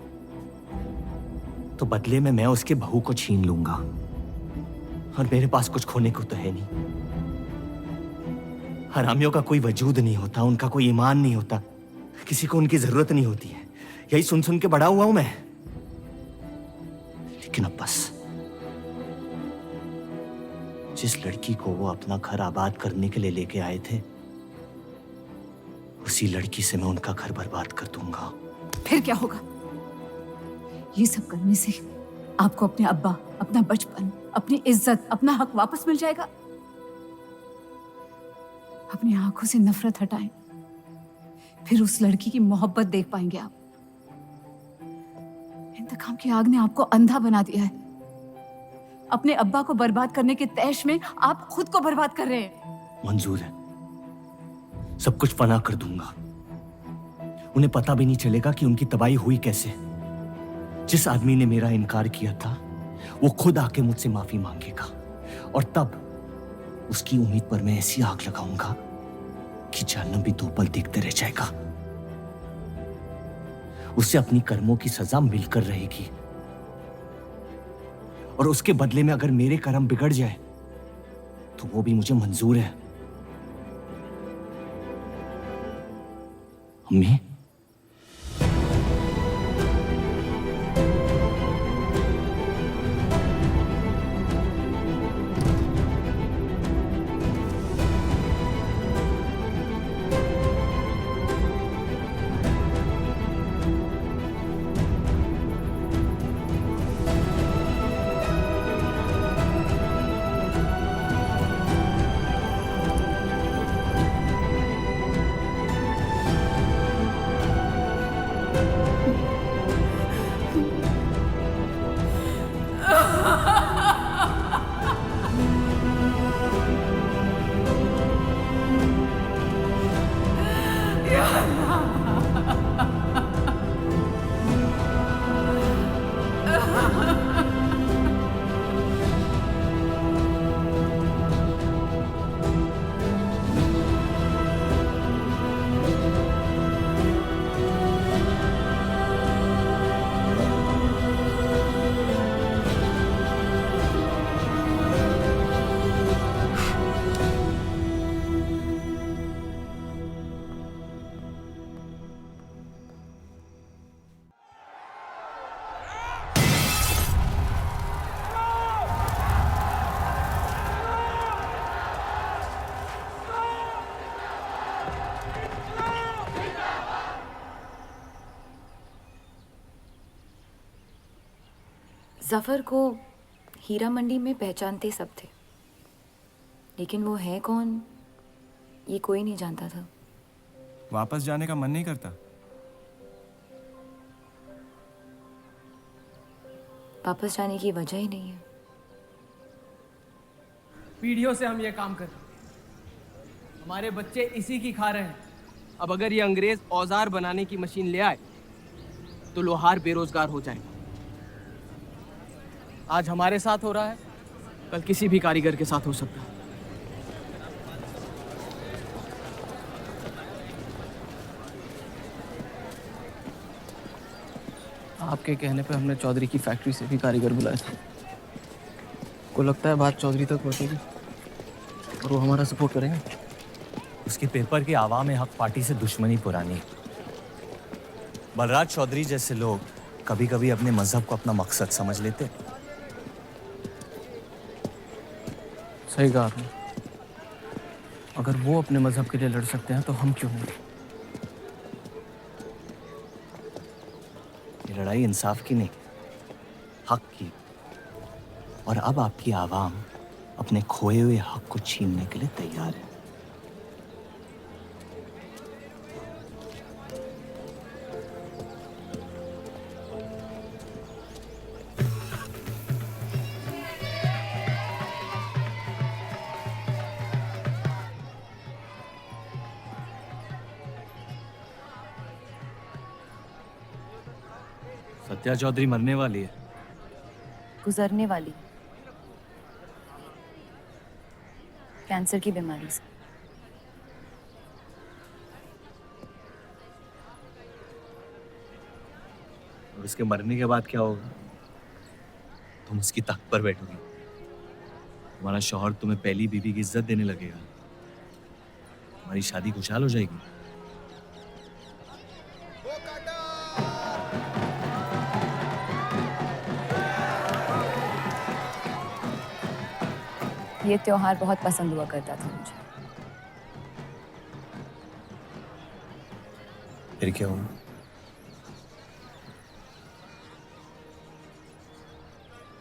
तो बदले में मैं उसके बहू को छीन लूंगा, और मेरे पास कुछ खोने को तो है नहीं। हरामियों का कोई वजूद नहीं होता, उनका कोई ईमान नहीं होता, किसी को उनकी जरूरत नहीं होती है। यही सुन सुन के बड़ा हुआ हूं मैं। लेकिन अब बस, जिस लड़की को वो अपना घर आबाद करने के लिए लेके आए थे, उसी लड़की से मैं उनका घर बर्बाद कर दूंगा। फिर क्या होगा? ये सब करने से आपको अपने अब्बा, अपना बचपन, अपनी इज्जत, अपना हक वापस मिल जाएगा। अपनी आंखों से नफरत हटाएं, फिर उस लड़की की मोहब्बत देख पाएंगे आप। इंतकाम की आग ने आपको अंधा बना दिया है। अपने अब्बा को बर्बाद करने के तैश में आप खुद को बर्बाद कर रहे हैं। मंजूर है, सब कुछ फना कर दूंगा। उन्हें पता भी नहीं चलेगा कि उनकी तबाही हुई कैसे। जिस आदमी ने मेरा इनकार किया था, वो खुद आके मुझसे माफी मांगेगा, और तब उसकी उम्मीद पर मैं ऐसी आग लगाऊंगा कि जहन्नम भी 2 पल देखते रह जाएगा। उसे अपनी कर्मों की सजा मिलकर रहेगी, और उसके बदले में अगर मेरे कर्म बिगड़ जाए तो वो भी मुझे मंजूर है। अम्मी, जफर को हीरा मंडी में पहचानते सब थे, लेकिन वो है कौन ये कोई नहीं जानता था। वापस जाने का मन नहीं करता? वापस जाने की वजह ही नहीं है। पीढ़ियों से हम ये काम कर रहे हैं, हमारे बच्चे इसी की खा रहे हैं। अब अगर ये अंग्रेज औजार बनाने की मशीन ले आए तो लोहार बेरोजगार हो जाएगा। आज हमारे साथ हो रहा है, कल किसी भी कारीगर के साथ हो सकता है। आपके कहने पे हमने चौधरी की फैक्ट्री से भी कारीगर बुलाए थे। को लगता है बात चौधरी तक पहुंचेगी और वो हमारा सपोर्ट करेंगे। उसके पेपर के आवाम हक पार्टी से दुश्मनी पुरानी। बलराज चौधरी जैसे लोग कभी कभी अपने मजहब को अपना मकसद समझ लेते। सही कहा आपने। अगर वो अपने मजहब के लिए लड़ सकते हैं तो हम क्यों नहीं? ये लड़ाई इंसाफ की नहीं, हक की। और अब आपकी आवाम अपने खोए हुए हक को छीनने के लिए तैयार है। सत्या चौधरी मरने वाली है। गुजरने वाली, कैंसर की बीमारी से। और उसके मरने के बाद क्या होगा? तुम उसकी तख्त पर बैठोगी, तुम्हारा शौहर तुम्हें पहली बीवी की इज्जत देने लगेगा, तुम्हारी शादी खुशहाल हो जाएगी। ये त्योहार बहुत पसंद हुआ करता था मुझे। फिर क्या हुआ?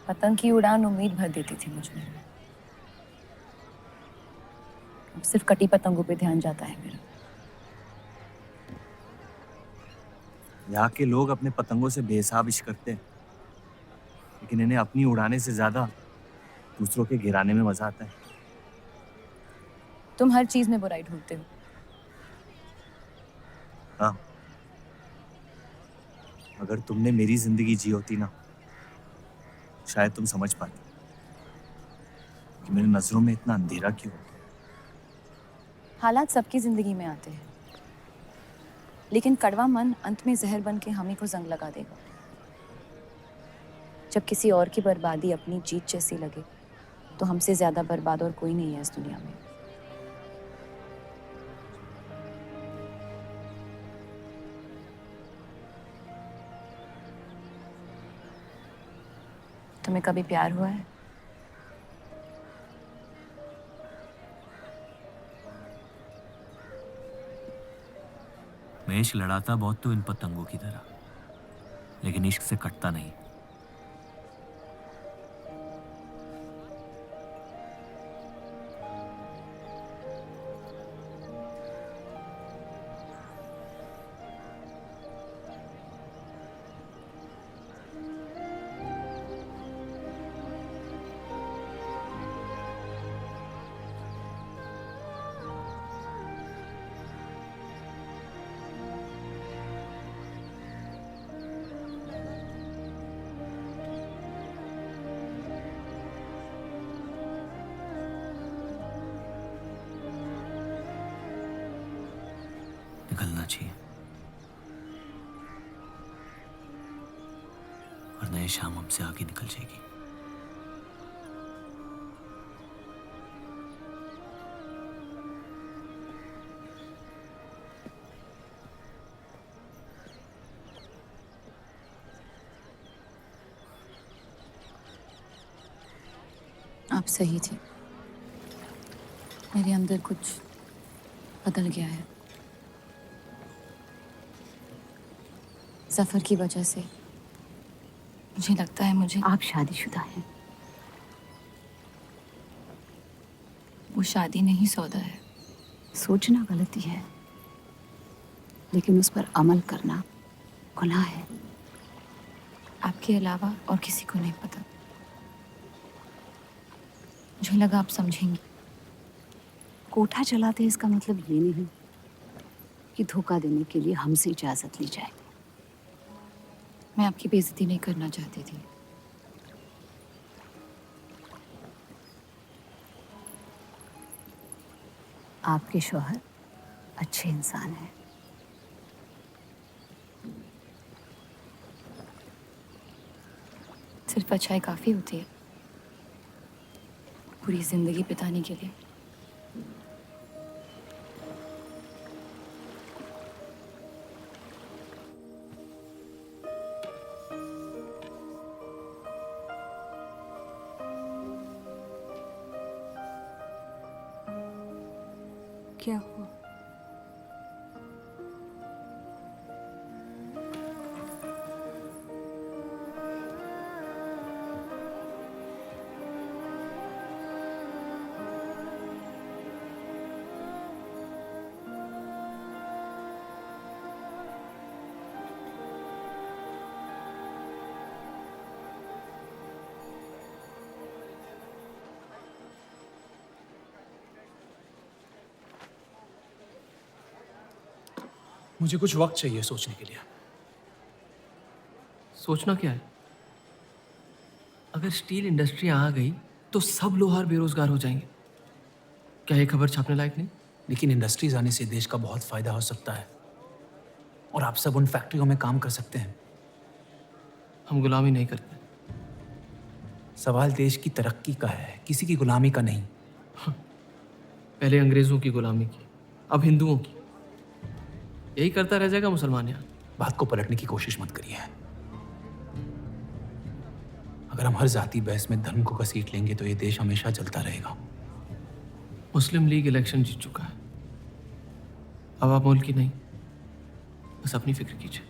पतंग की उड़ान उम्मीद भर देती थी मुझमें। अब सिर्फ कटी पतंगों पे ध्यान जाता है मेरा। यहाँ के लोग अपने पतंगों से बेहिसाब इश्क करते हैं, लेकिन इन्हें अपनी उड़ाने से ज्यादा दूसरों के गिराने में मजा आता है। तुम हर चीज में बुराई ढूंढते हो। हाँ, अगर तुमने मेरी जिंदगी जी होती ना, शायद तुम समझ पाती कि मेरी नजरों में इतना अंधेरा क्यों है। हालात सबकी जिंदगी में आते हैं, लेकिन कड़वा मन अंत में जहर बन के हम ही को जंग लगा देगा। जब किसी और की बर्बादी अपनी जीत जैसी लगे, तो हमसे ज्यादा बर्बाद और कोई नहीं है इस दुनिया में। तुम्हें कभी प्यार हुआ है? मैं इश्क लड़ाता बहुत तो इन पतंगों की तरह, लेकिन इश्क से कटता नहीं। निकलना चाहिए, वरना ये शाम हमसे आगे निकल जाएगी। आप सही थे। मेरे अंदर कुछ बदल गया है। सफर की वजह से मुझे लगता है मुझे। आप शादीशुदा हैं। वो शादी नहीं सौदा है। सोचना गलती है, लेकिन उस पर अमल करना गुनाह है। आपके अलावा और किसी को नहीं पता। मुझे लगा आप समझेंगी। कोठा चलाते इसका मतलब ये नहीं कि धोखा देने के लिए हमसे इजाजत ली जाए। मैं आपकी बेइज्जती नहीं करना चाहती थी। आपके शौहर अच्छे इंसान हैं। सिर्फ अच्छाई काफी होती है पूरी जिंदगी बिताने के लिए। क्या हुआ? मुझे कुछ वक्त चाहिए सोचने के लिए। सोचना क्या है? अगर स्टील इंडस्ट्री आ गई तो सब लोहार बेरोजगार हो जाएंगे। क्या ये खबर छापने लायक नहीं? लेकिन इंडस्ट्रीज आने से देश का बहुत फायदा हो सकता है और आप सब उन फैक्ट्रियों में काम कर सकते हैं। हम गुलामी नहीं करते। सवाल देश की तरक्की का है, किसी की गुलामी का नहीं। पहले अंग्रेजों की गुलामी की, अब हिंदुओं की। यही करता रह जाएगा मुसलमान यहाँ। बात को पलटने की कोशिश मत करिए। अगर हम हर जाति बहस में धर्म को घसीट लेंगे तो ये देश हमेशा चलता रहेगा। मुस्लिम लीग इलेक्शन जीत चुका है। अब आप मुल्क की नहीं, बस अपनी फिक्र कीजिए।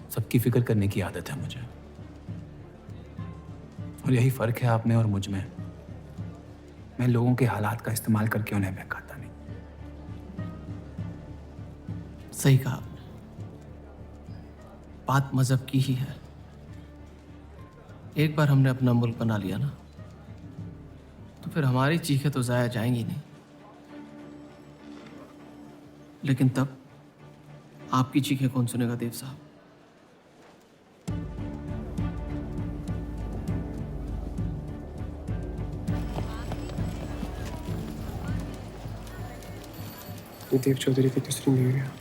सबकी फिक्र करने की आदत है मुझे, और यही फर्क है आप में और मुझ में। मैं लोगों के हालात का इस्तेमाल करके उन्हें बहकाता नहीं। सही कहा आपने। बात मजहब की ही है। एक बार हमने अपना मुल्क बना लिया ना, तो फिर हमारी चीखें तो जाया जाएंगी नहीं। लेकिन तब आपकी चीखें कौन सुनेगा देव साहब? ये देव चौधरी की तीसरी बीवी है।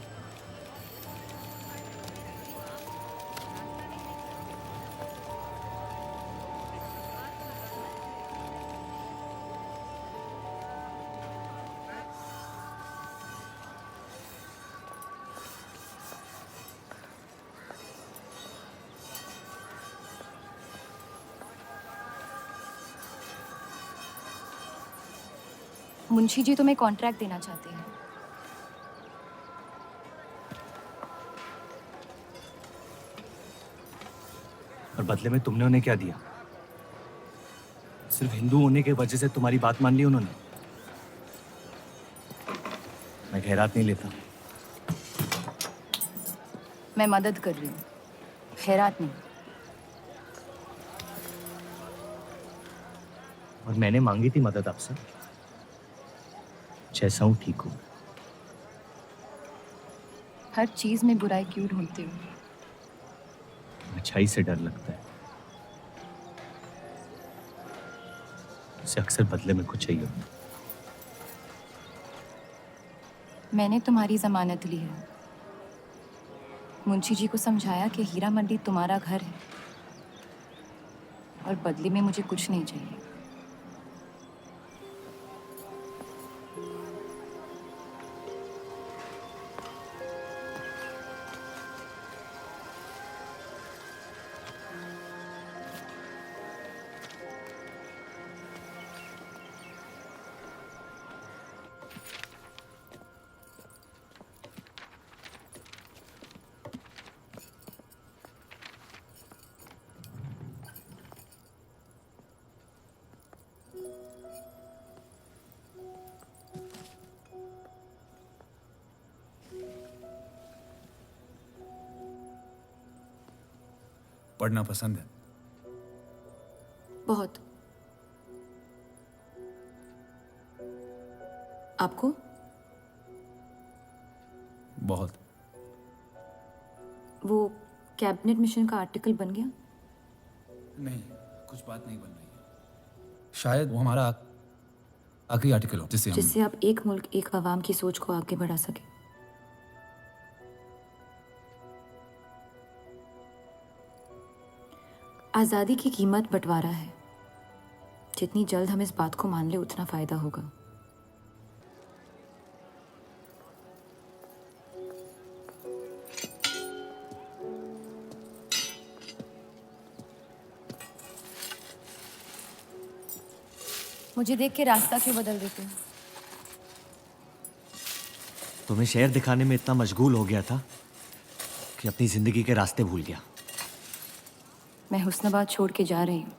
मुंशी जी तुम्हें कॉन्ट्रैक्ट देना चाहते हैं। और बदले में तुमने उन्हें क्या दिया? सिर्फ हिंदू होने की वजह से तुम्हारी बात मान ली उन्होंने? मैं खैरात नहीं लेता। मैं मदद कर रही हूँ, खैरात नहीं। और मैंने मांगी थी मदद आपसे। जैसा हूं ठीक हूं। हर चीज में बुराई क्यों ढूंढते हो? अच्छाई से डर लगता है। उसे अक्सर बदले में कुछ चाहिए होता है। मैंने तुम्हारी जमानत ली है। मुंशी जी को समझाया कि हीरा मंडी तुम्हारा घर है और बदले में मुझे कुछ नहीं चाहिए। पढ़ना पसंद है? बहुत। आपको? बहुत। वो कैबिनेट मिशन का आर्टिकल बन गया? नहीं, कुछ बात नहीं बन रही है। शायद वो हमारा आखिरी आर्टिकल हो जिससे आप एक मुल्क एक अवाम की सोच को आगे बढ़ा सके। आज़ादी की कीमत बंटवारा है। जितनी जल्द हम इस बात को मान ले उतना फायदा होगा। मुझे देख के रास्ता क्यों बदल देते हो? तुम्हें शहर दिखाने में इतना मशगूल हो गया था कि अपनी जिंदगी के रास्ते भूल गया। मैं हुस्नाबाद छोड़ के जा रही हूँ।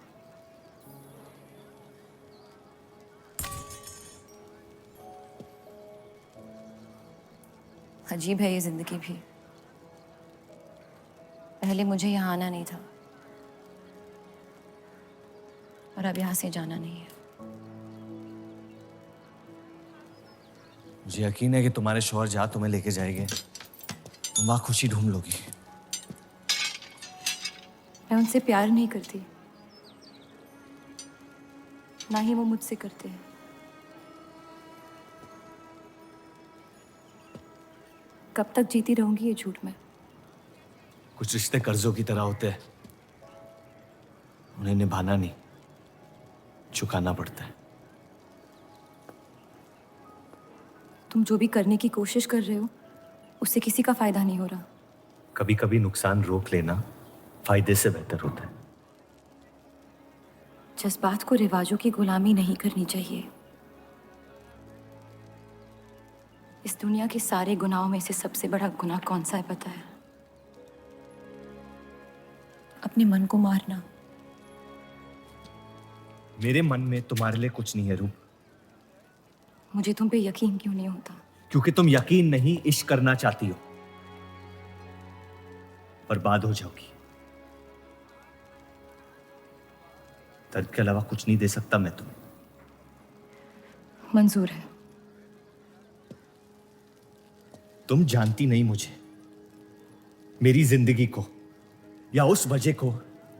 अजीब है ये जिंदगी भी। पहले मुझे यहाँ आना नहीं था और अब यहाँ से जाना नहीं है। मुझे यकीन है कि तुम्हारे शौहर जहाँ तुम्हें लेके जाएंगे तुम वहाँ खुशी ढूंढ लोगी। मैं उनसे प्यार नहीं करती, ना ही वो मुझसे करते हैं। कब तक जीती रहूंगी ये झूठ में? कुछ रिश्ते कर्जों की तरह होते हैं, उन्हें निभाना नहीं, चुकाना पड़ता है। तुम जो भी करने की कोशिश कर रहे हो उससे किसी का फायदा नहीं हो रहा। कभी कभी नुकसान रोक लेना फायदे से बेहतर होता है। जज्बात को रिवाजों की गुलामी नहीं करनी चाहिए। इस दुनिया के सारे गुनाहों में से सबसे बड़ा गुनाह कौन सा है पता है? अपने मन को मारना। मेरे मन में तुम्हारे लिए कुछ नहीं है रूप। मुझे तुम पे यकीन क्यों नहीं होता? क्योंकि तुम यकीन नहीं इश्क करना चाहती हो। बर्बाद हो जाओगी। दर्द के अलावा कुछ नहीं दे सकता मैं तुम्हें। मंजूर है। तुम जानती नहीं मुझे, मेरी जिंदगी को, या उस वजह को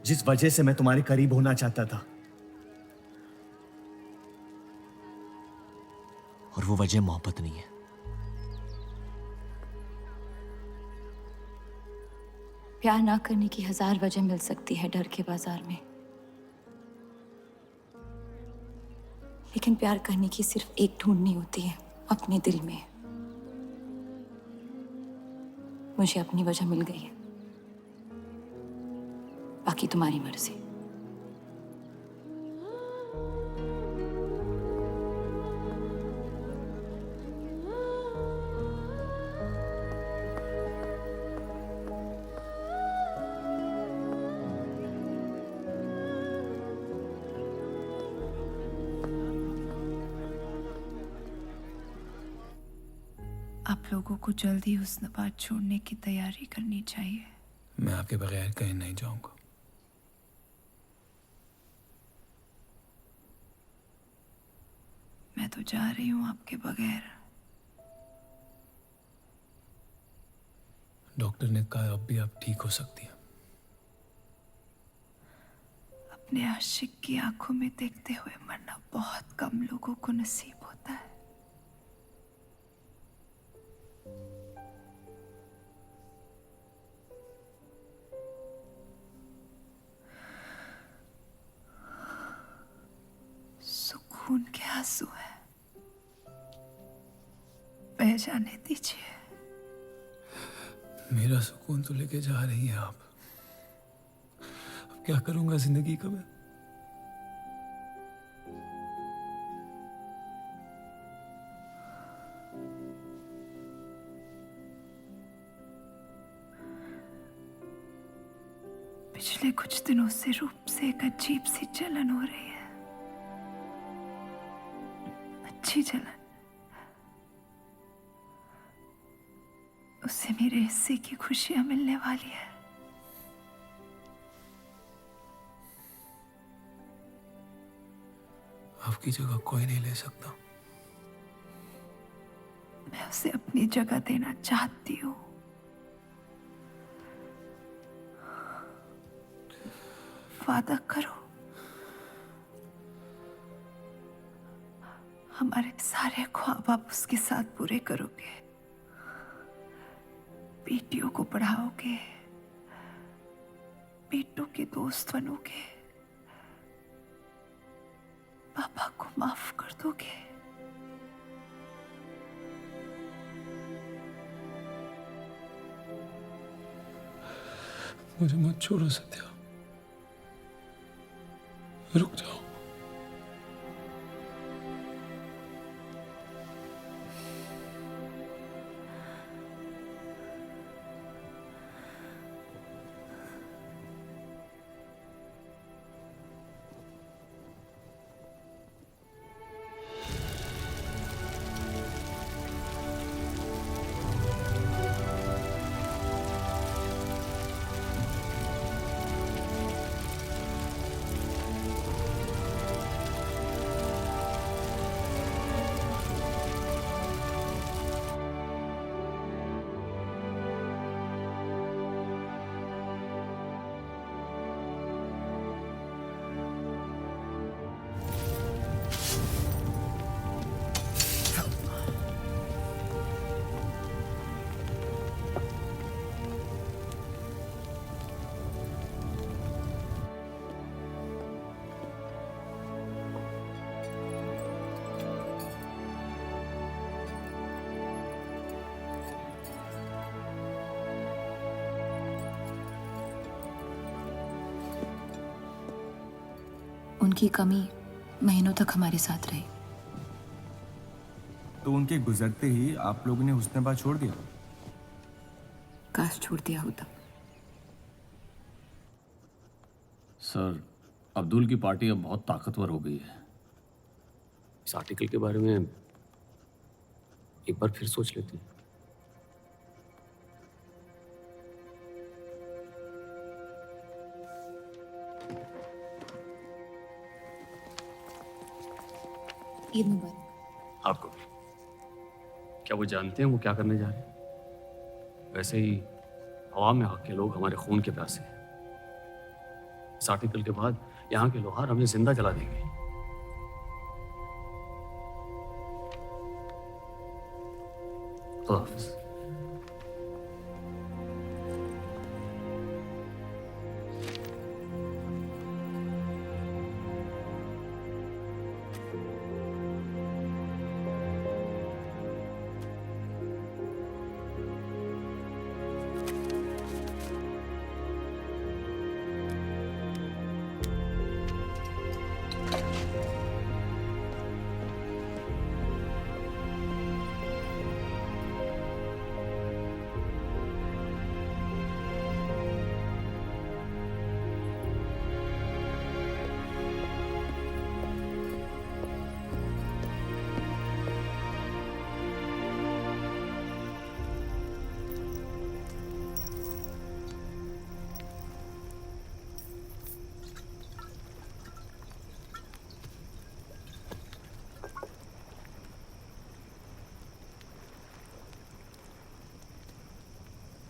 जिस वजह से मैं तुम्हारे करीब होना चाहता था। और वो वजह मोहब्बत नहीं है। प्यार ना करने की 1000 वजह मिल सकती है डर के बाजार में, लेकिन प्यार करने की सिर्फ एक ढूंढनी होती है, अपने दिल में। मुझे अपनी वजह मिल गई है, बाकी तुम्हारी मर्जी। आप लोगों को जल्दी हुस्नाबाद छोड़ने की तैयारी करनी चाहिए। मैं आपके बगैर कहीं नहीं जाऊंगा। मैं तो जा रही हूँ आपके बगैर। डॉक्टर ने कहा अब भी आप ठीक हो सकती हैं। अपने आशिक की आंखों में देखते हुए मरना बहुत कम लोगों को नसीब होता है। सुकून के आंसू है, बह जाने दीजिए। मेरा सुकून तो लेके जा रही हैं आप। अब क्या करूंगा जिंदगी का मैं? पिछले कुछ दिनों से रूप से एक अजीब सी जलन हो रही है, अच्छी जलन। उससे मेरे हिस्से की खुशियां मिलने वाली है। आपकी जगह कोई नहीं ले सकता। मैं उसे अपनी जगह देना चाहती हूँ। वादा करो, हमारे सारे ख्वाब आप उसके साथ पूरे करोगे। बेटियों को पढ़ाओगे, बेटों के दोस्त बनोगे, पापा को माफ कर दोगे। मुझे मत छोड़ो सत्या, रुक जाओ। उनकी कमी महीनों तक हमारे साथ रही। तो उनके गुजरते ही आप लोगों ने हुस्नबाज छोड़ दिया? काश छोड़ दिया होता। सर, अब्दुल की पार्टी अब बहुत ताकतवर हो गई है। इस आर्टिकल के बारे में एक बार फिर सोच लेते हैं। ईद मुबारक। आपको भी। क्या वो जानते हैं वो क्या करने जा रहे हैं? वैसे ही हवा में हक के लोग हमारे खून के प्यासे हैं। इस आर्टिकल के बाद यहाँ के लोहार हमें जिंदा जला देंगे। खुदा हाफिज़।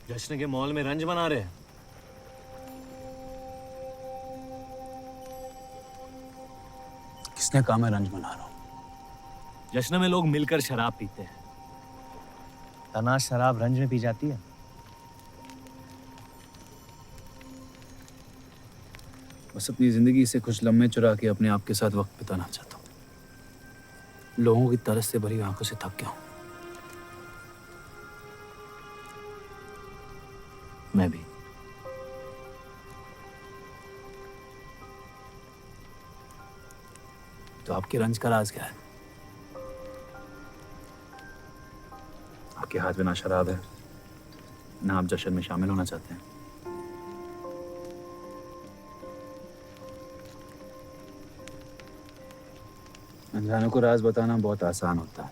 जश्न के मॉल में रंज बना रहे हैं। किसने कहा मैं रंज बना रहा हूँ? जश्न में लोग मिलकर शराब पीते हैं। तनाश शराब रंज में पी जाती है। बस अपनी जिंदगी से कुछ लम्हे चुरा के अपने आप के साथ वक्त बिताना चाहता हूँ। लोगों की तरस से भरी आंखों से थक गया हूँ। मैं भी। तो आपके रंज का राज क्या है? आपके हाथ में ना शराब है, ना आप जश्न में शामिल होना चाहते हैं। अनजानों को राज बताना बहुत आसान होता है।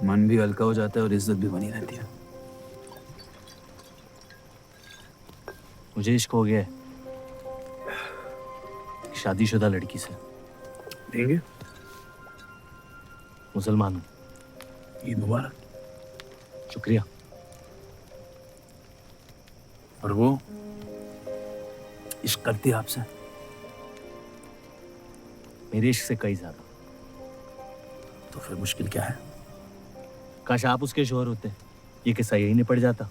मन भी हल्का हो जाता है और इज्जत भी बनी रहती है। मुझे इश्क हो गया है शादीशुदा लड़की से। देंगे? मुसलमान हूँ। ईद मुबारक। शुक्रिया। और वो इश्क करती है आपसे? मेरे इश्क से कई ज्यादा। तो फिर मुश्किल क्या है? काश आप उसके शोहर होते, ये किस्सा यही निपट जाता।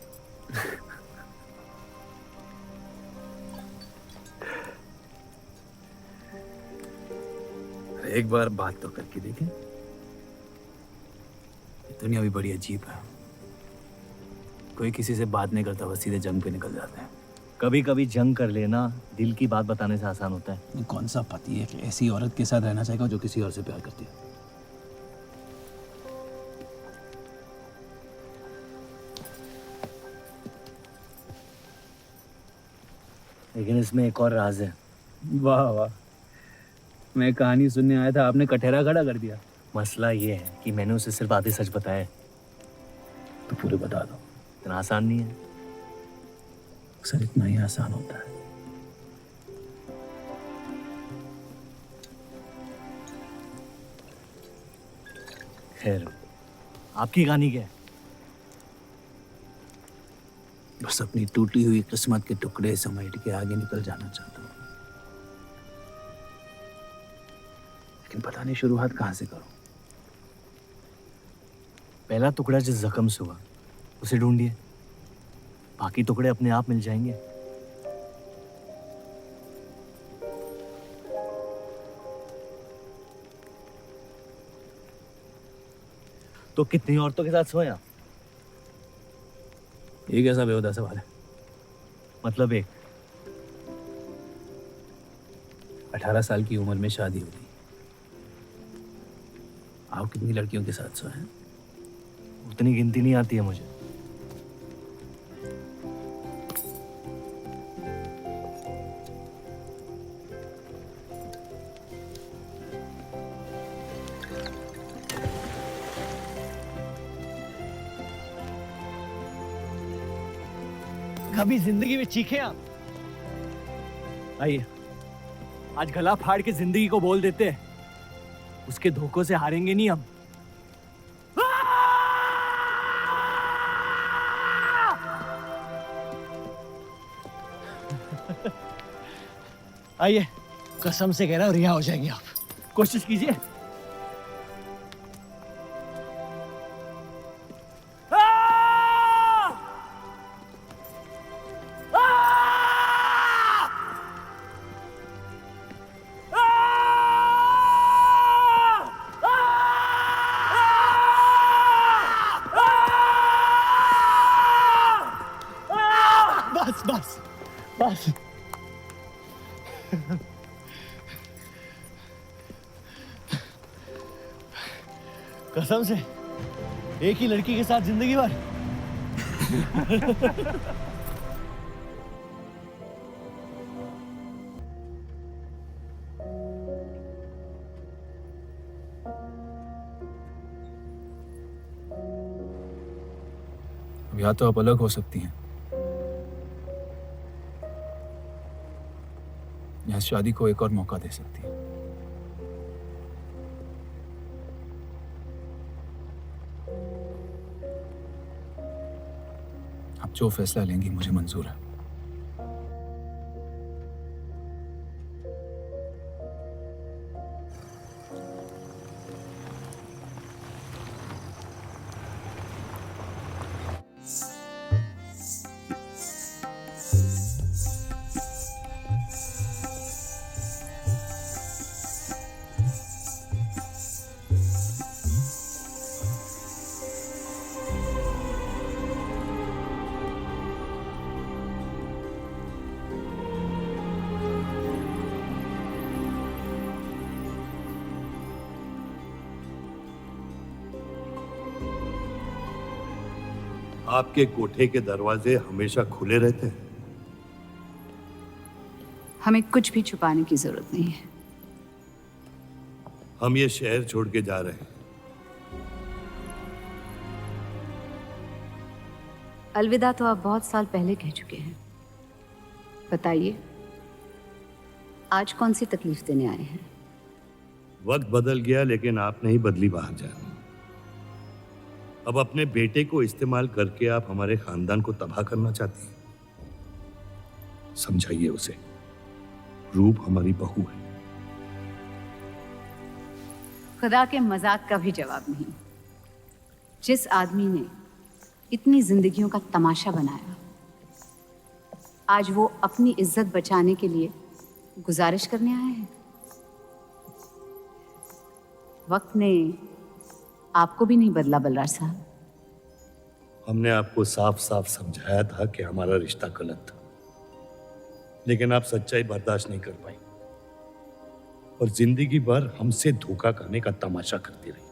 एक बार बात तो करके देखें। दुनिया भी बड़ी अजीब है। कोई किसी से बात नहीं करता, बस सीधे जंग पे निकल जाते हैं। कभी कभी जंग कर लेना दिल की बात बताने से आसान होता है। कौन सा पति है कि ऐसी औरत के साथ रहना चाहेगा जो किसी और से प्यार करती है? लेकिन इसमें एक और राज है। वाह वाह, मैं कहानी सुनने आया था, आपने कटहरा खड़ा कर दिया। मसला ये है कि मैंने उसे सिर्फ आधे सच बताया। तो पूरे बता दो। इतना आसान नहीं है। अक्सर इतना ही आसान होता है। खैर, आपकी कहानी क्या है? बस अपनी टूटी हुई किस्मत के टुकड़े समेट के आगे निकल जाना चाहता हूँ, लेकिन पता नहीं शुरुआत कहाँ से करूं। पहला टुकड़ा जिस जख्म से हुआ उसे ढूंढिए, बाकी टुकड़े अपने आप मिल जाएंगे। तो कितनी औरतों के साथ सोया? ये कैसा बेहुदा सवाल है? मतलब एक। 18 साल की उम्र में शादी हो गई। आप कितनी लड़कियों के साथ सोए हैं? उतनी गिनती नहीं आती है मुझे। कभी जिंदगी में चीखे आप? आइए, आज गला फाड़ के जिंदगी को बोल देते हैं, उसके धोखों से हारेंगे नहीं हम। आइए, कसम से कह रहा हूं रिहा हो जाएंगे आप। कोशिश कीजिए। बस बस बस। कसम से एक ही लड़की के साथ जिंदगी भर। या तो आप अलग हो सकती हैं या शादी को एक और मौका दे सकती हैं। आप जो फैसला लेंगी मुझे मंजूर है। आपके कोठे के दरवाजे हमेशा खुले रहते हैं? हमें कुछ भी छुपाने की जरूरत नहीं है। हम ये शहर छोड़ के जा रहे हैं। अलविदा तो आप बहुत साल पहले कह चुके हैं। बताइए, आज कौन सी तकलीफ देने आए हैं? वक्त बदल गया लेकिन आप नहीं बदली बाहर जान। अब अपने बेटे को इस्तेमाल करके आप हमारे खानदान को तबाह करना चाहती हैं। समझाइए उसे, रूप हमारी बहू है। खुदा के मजाक का भी जवाब नहीं। जिस आदमी ने इतनी जिंदगियों का तमाशा बनाया, आज वो अपनी इज्जत बचाने के लिए गुजारिश करने आए हैं। वक्त ने आपको भी नहीं बदला बलराज साहब। हमने आपको साफ साफ समझाया था कि हमारा रिश्ता गलत था, लेकिन आप सच्चाई बर्दाश्त नहीं कर पाई और जिंदगी भर हमसे धोखा करने का तमाशा करती रही।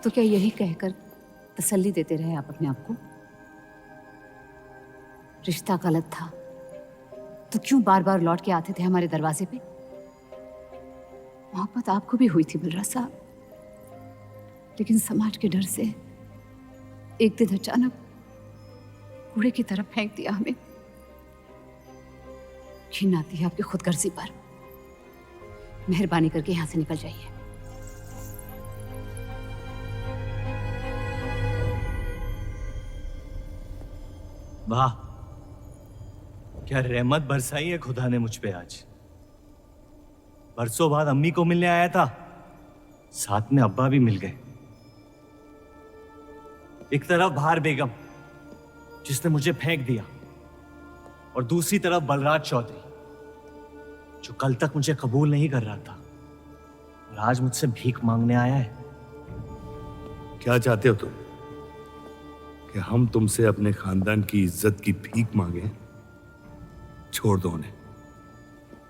तो क्या यही कहकर तसल्ली देते रहे आप अपने आप को? रिश्ता गलत था तो क्यों बार बार लौट के आते थे हमारे दरवाजे पे? मोहब्बत आपको भी हुई थी बलराज साहब, लेकिन समाज के डर से एक दिन अचानक कूड़े की तरफ फेंक दिया हमें। घिन आती है आपकी खुदगर्जी पर। मेहरबानी करके यहां से निकल जाइए। वाह, क्या रहमत बरसाई है खुदा ने मुझ पे आज। बरसों बाद अम्मी को मिलने आया था, साथ में अब्बा भी मिल गए। एक तरफ बहार बेगम जिसने मुझे फेंक दिया और दूसरी तरफ बलराज चौधरी जो कल तक मुझे कबूल नहीं कर रहा था और आज मुझसे भीख मांगने आया है। क्या चाहते हो तुम? कि हम तुमसे अपने खानदान की इज्जत की भीख मांगे? छोड़ दो उन्हें,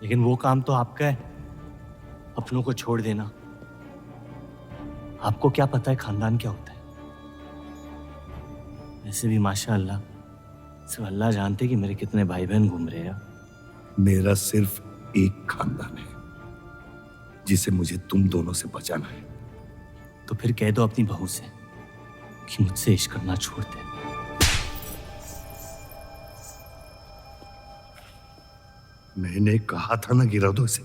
लेकिन वो काम तो आपका है, अपनों को छोड़ देना। आपको क्या पता है खानदान क्या होता है? वैसे भी माशाअल्लाह सिर्फ अल्लाह जानते कि मेरे कितने भाई बहन घूम रहे हैं। मेरा सिर्फ एक खानदान है जिसे मुझे तुम दोनों से बचाना है। तो फिर कह दो अपनी बहू से कि मुझसे इश्क करना छोड़ दे। मैंने कहा था ना गिरा दो इसे।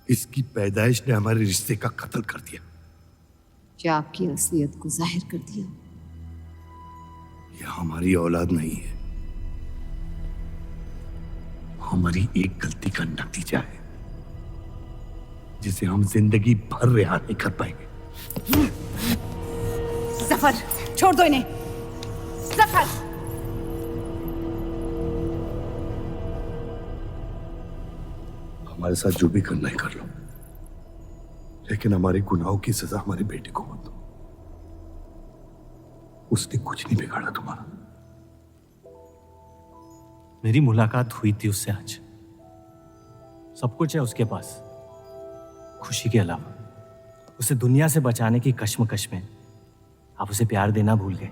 इसकी पैदाइश ने हमारे रिश्ते का कत्ल कर दिया। क्या आपकी असलियत को जाहिर कर दिया? यह हमारी औलाद नहीं है, हमारी एक गलती का नतीजा है जिसे हम जिंदगी भर रिहा नहीं कर पाएंगे। जफर, छोड़ दो इन्हें। जफर, हमारे साथ जो भी करना है कर लो, लेकिन हमारे गुनाहों की सजा हमारे बेटे को मत दो। उसने कुछ नहीं बिगाड़ा तुम्हारा। मेरी मुलाकात हुई थी उससे आज। सब कुछ है उसके पास, खुशी के अलावा। उसे दुनिया से बचाने की कश्मकश में आप उसे प्यार देना भूल गए।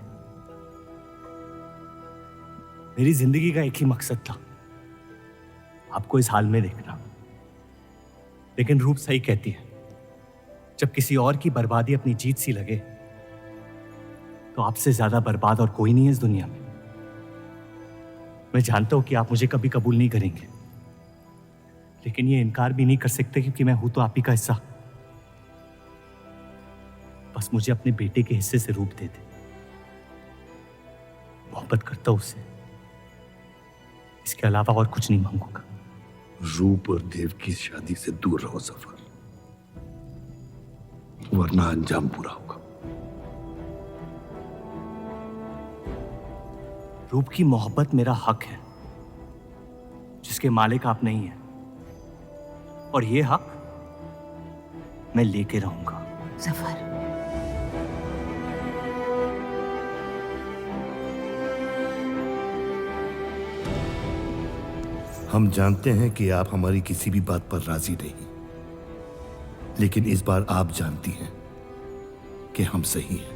मेरी जिंदगी का एक ही मकसद था, आपको इस हाल में देखना। लेकिन रूप सही कहती है, जब किसी और की बर्बादी अपनी जीत सी लगे तो आपसे ज्यादा बर्बाद और कोई नहीं है इस दुनिया में। मैं जानता हूं कि आप मुझे कभी कबूल नहीं करेंगे, लेकिन ये इनकार भी नहीं कर सकते क्योंकि मैं हूं तो आप ही का हिस्सा। बस मुझे अपने बेटे के हिस्से से रूप दे दे। मोहब्बत करता हूं उससे, इसके अलावा और कुछ नहीं मांगूंगा। रूप और देव की शादी से दूर रहो सफर, वरना अंजाम बुरा होगा। रूप की मोहब्बत मेरा हक है जिसके मालिक आप नहीं हैं, और ये हक मैं लेके रहूंगा। जफर, हम जानते हैं कि आप हमारी किसी भी बात पर राजी नहीं, लेकिन इस बार आप जानती हैं कि हम सही हैं।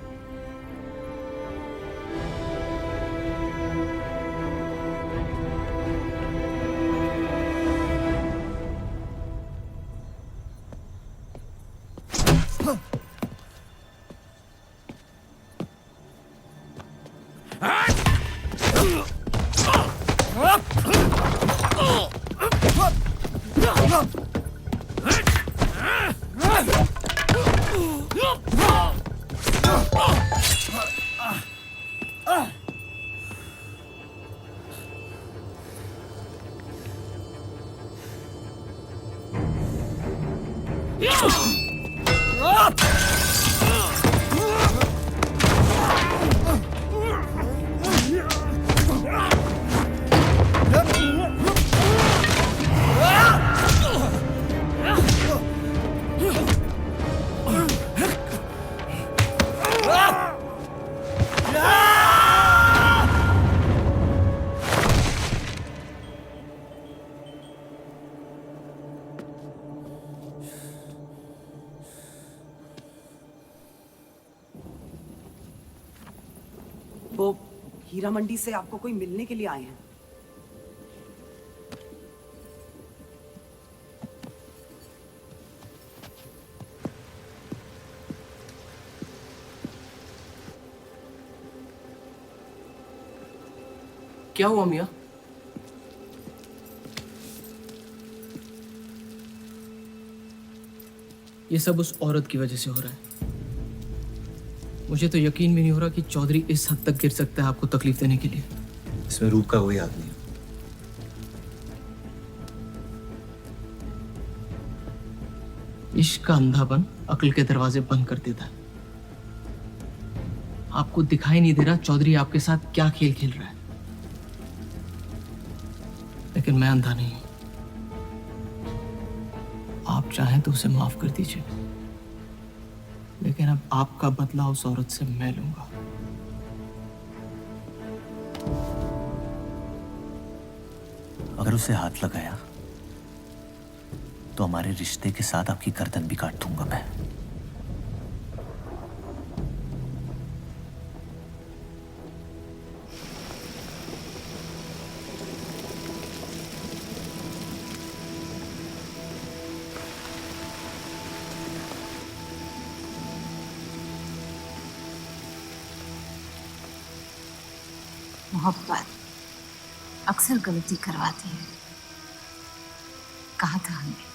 वो हीरा मंडी से आपको कोई मिलने के लिए आए हैं। क्या हुआ मियाँ? ये सब उस औरत की वजह से हो रहा है। मुझे तो यकीन भी नहीं हो रहा कि चौधरी इस हद तक गिर सकता है आपको तकलीफ देने के लिए। इसमें रूप का कोई हाथ नहीं है। इश्क का अंधापन अक्ल के दरवाजे बंद कर देता है। आपको दिखाई नहीं दे रहा चौधरी आपके साथ क्या खेल खेल रहा है, लेकिन मैं अंधा नहीं हूं। आप चाहें तो उसे माफ कर दीजिए, लेकिन अब आपका बदला उस औरत से मैं लूंगा। अगर उसे हाथ लगाया तो हमारे रिश्ते के साथ आपकी गर्दन भी काट दूंगा मैं। मोहब्बत अक्सर गलती करवाती है, कहा था हमने।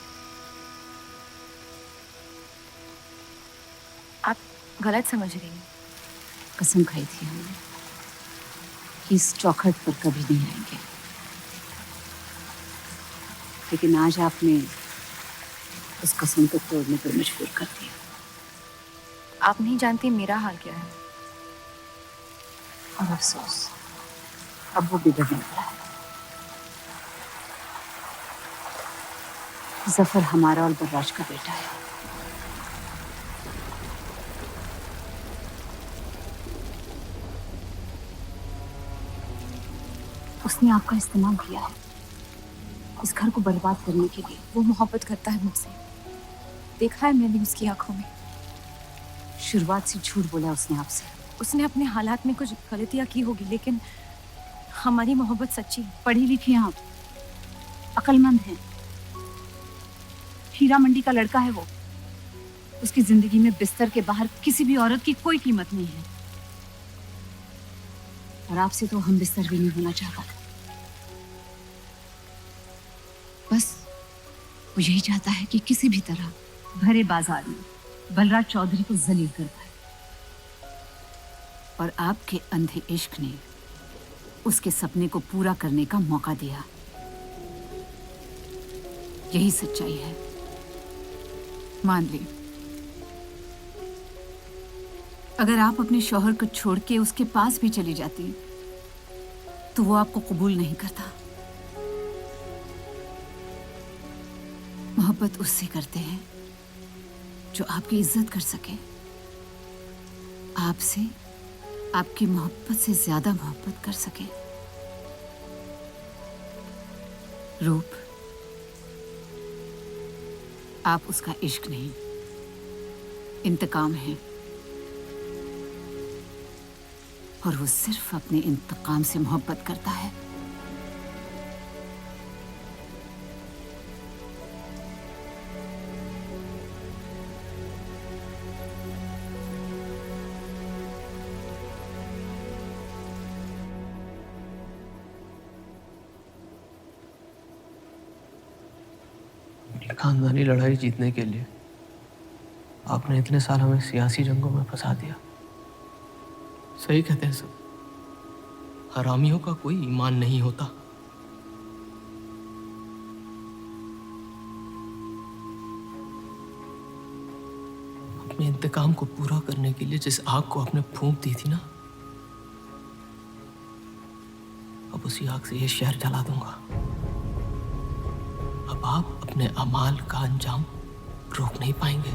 आप गलत समझ रही हैं। कसम खाई थी हमने कि इस चौखट पर कभी नहीं आएंगे, लेकिन आज आपने उस कसम को तोड़ने पर मजबूर कर दिया। आप नहीं जानती मेरा हाल क्या है। और अफसोस अब वो बिगड़ने वाला है। जफर हमारा और बर्राज का बेटा है। उसने आपका इस्तेमाल किया है इस घर को बर्बाद करने के लिए। वो मोहब्बत करता है मुझसे, देखा है मैंने उसकी आंखों में। शुरुआत से झूठ बोला उसने आपसे। उसने अपने हालात में कुछ गलतियां की होगी, लेकिन हमारी मोहब्बत सच्ची है। पढ़ी लिखी हैं आप, अक्लमंद हैं। हीरा मंडी का लड़का है वो। उसकी जिंदगी में बिस्तर के बाहर किसी भी औरत की कोई कीमत नहीं है। और आपसे तो हम बिस्तर भी नहीं होना चाहता था। बस वो यही चाहता है कि किसी भी तरह भरे बाजार में बलराज चौधरी को जलील कर पाए। और आपके अंधे इश्क ने उसके सपने को पूरा करने का मौका दिया। यही सच्चाई है, मान ली। अगर आप अपने शौहर को छोड़ के उसके पास भी चली जाती तो वो आपको कबूल नहीं करता। मोहब्बत उससे करते हैं जो आपकी इज्जत कर सके। आपसे, आपकी मोहब्बत से ज्यादा मोहब्बत कर सके। रूप, आप उसका इश्क नहीं, इंतकाम है। और वो सिर्फ अपने इंतकाम से मोहब्बत करता है। खानदानी लड़ाई जीतने के लिए आपने इतने साल हमें सियासी जंगों में फंसा दिया। सही कहते हैं सब, हरामियों का कोई ईमान नहीं होता। अपने इंतकाम को पूरा करने के लिए जिस आग को आपने फूंक दी थी ना, अब उसी आग से ये शहर जला दूंगा। अब आप अपने अमाल का अंजाम रोक नहीं पाएंगे।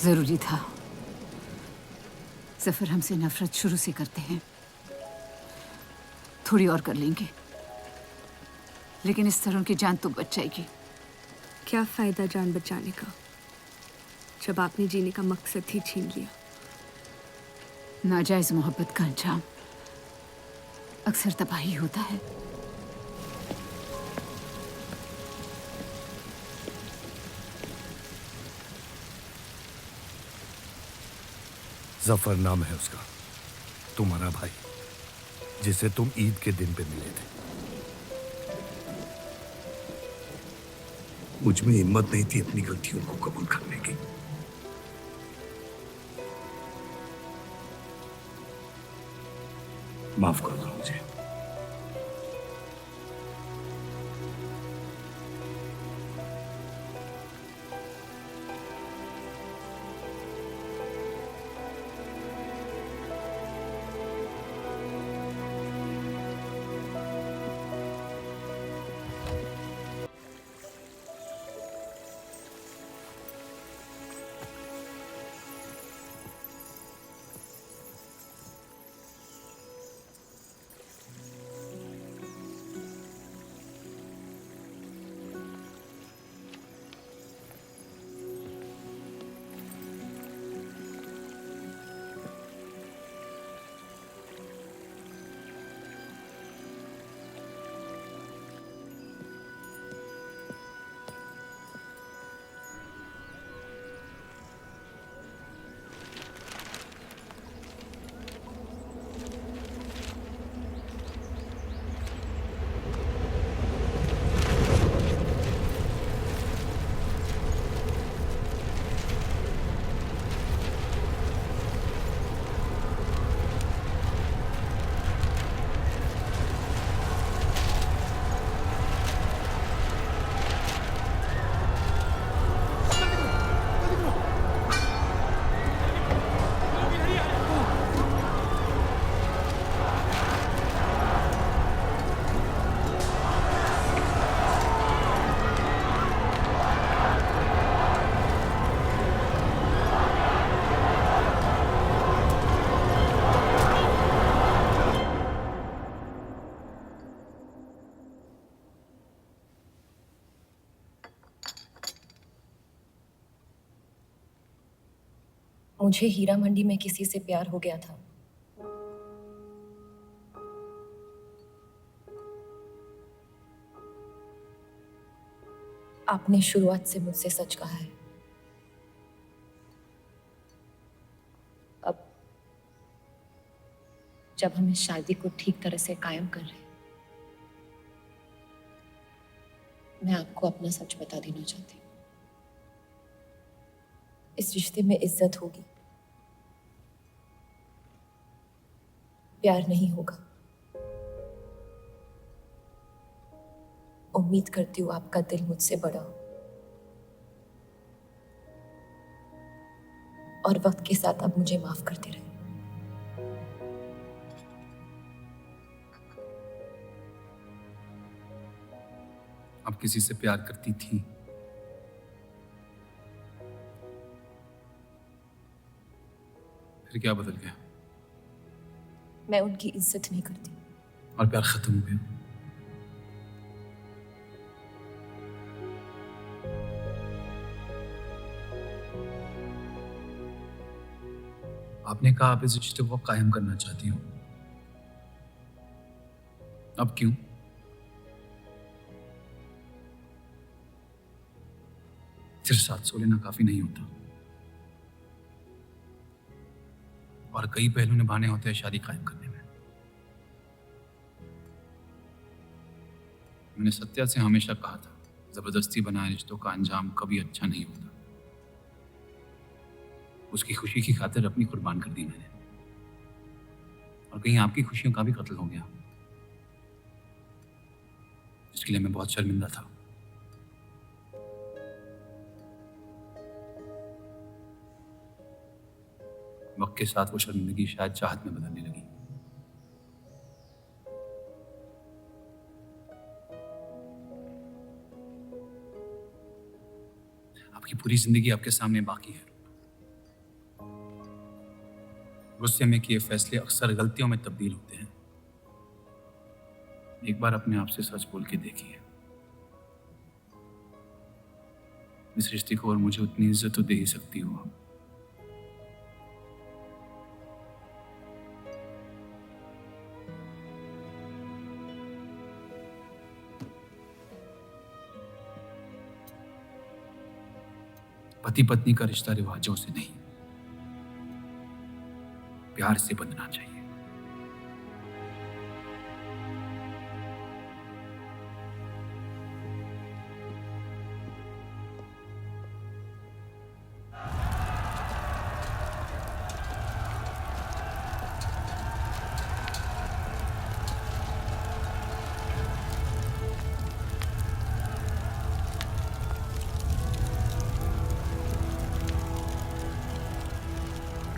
जरूरी था। जफर हमसे नफरत शुरू से करते हैं। थोड़ी और कर लेंगे, लेकिन इस तरह की जान तो बच जाएगी। क्या फायदा जान बचाने का जब आपने जीने का मकसद ही छीन लिया। नाजायज मोहब्बत का अंजाम अक्सर तबाही होता है। जफर नाम है उसका, तुम्हारा भाई, जिसे तुम ईद के दिन पे मिले थे। मुझ में हिम्मत नहीं थी अपनी गलतियों को कबूल करने की। माफ कर दो मुझे। मुझे हीरा मंडी में किसी से प्यार हो गया था। आपने शुरुआत से मुझसे सच कहा है। अब जब हम इस शादी को ठीक तरह से कायम कर रहे हैं, मैं आपको अपना सच बता देना चाहती हूँ। इस रिश्ते में इज्जत होगी, प्यार नहीं होगा। उम्मीद करती हूँ आपका दिल मुझसे बड़ा हो और वक्त के साथ आप मुझे माफ करते रहे। आप किसी से प्यार करती थी? फिर क्या बदल गया? मैं उनकी इज्जत नहीं करती। और प्यार खत्म हो गया? आपने कहा आप इस रिश्ते को कायम करना चाहती हो, अब क्यों? सिर्फ 700 लेना काफी नहीं होता, और कई पहलू निभाने होते हैं शादी कायम करने में। मैंने सत्या से हमेशा कहा था, जबरदस्ती बनाए रिश्तों का अंजाम कभी अच्छा नहीं होता। उसकी खुशी की खातिर अपनी कुर्बान कर दी मैंने, और कहीं आपकी खुशियों का भी कत्ल हो गया, इसके लिए मैं बहुत शर्मिंदा था। वक्त के साथ वो शर्मिंदगी शायद चाहत में बदलने लगी। आपकी पूरी जिंदगी आपके सामने बाकी है। गुस्से में किए फैसले अक्सर गलतियों में तब्दील होते हैं। एक बार अपने आप से सच बोल के देखिए, इस रिश्ते को और मुझे उतनी इज्जत तो दे ही सकती हो आप। पति पत्नी का रिश्ता रिवाजों से नहीं, प्यार से बंधना चाहिए।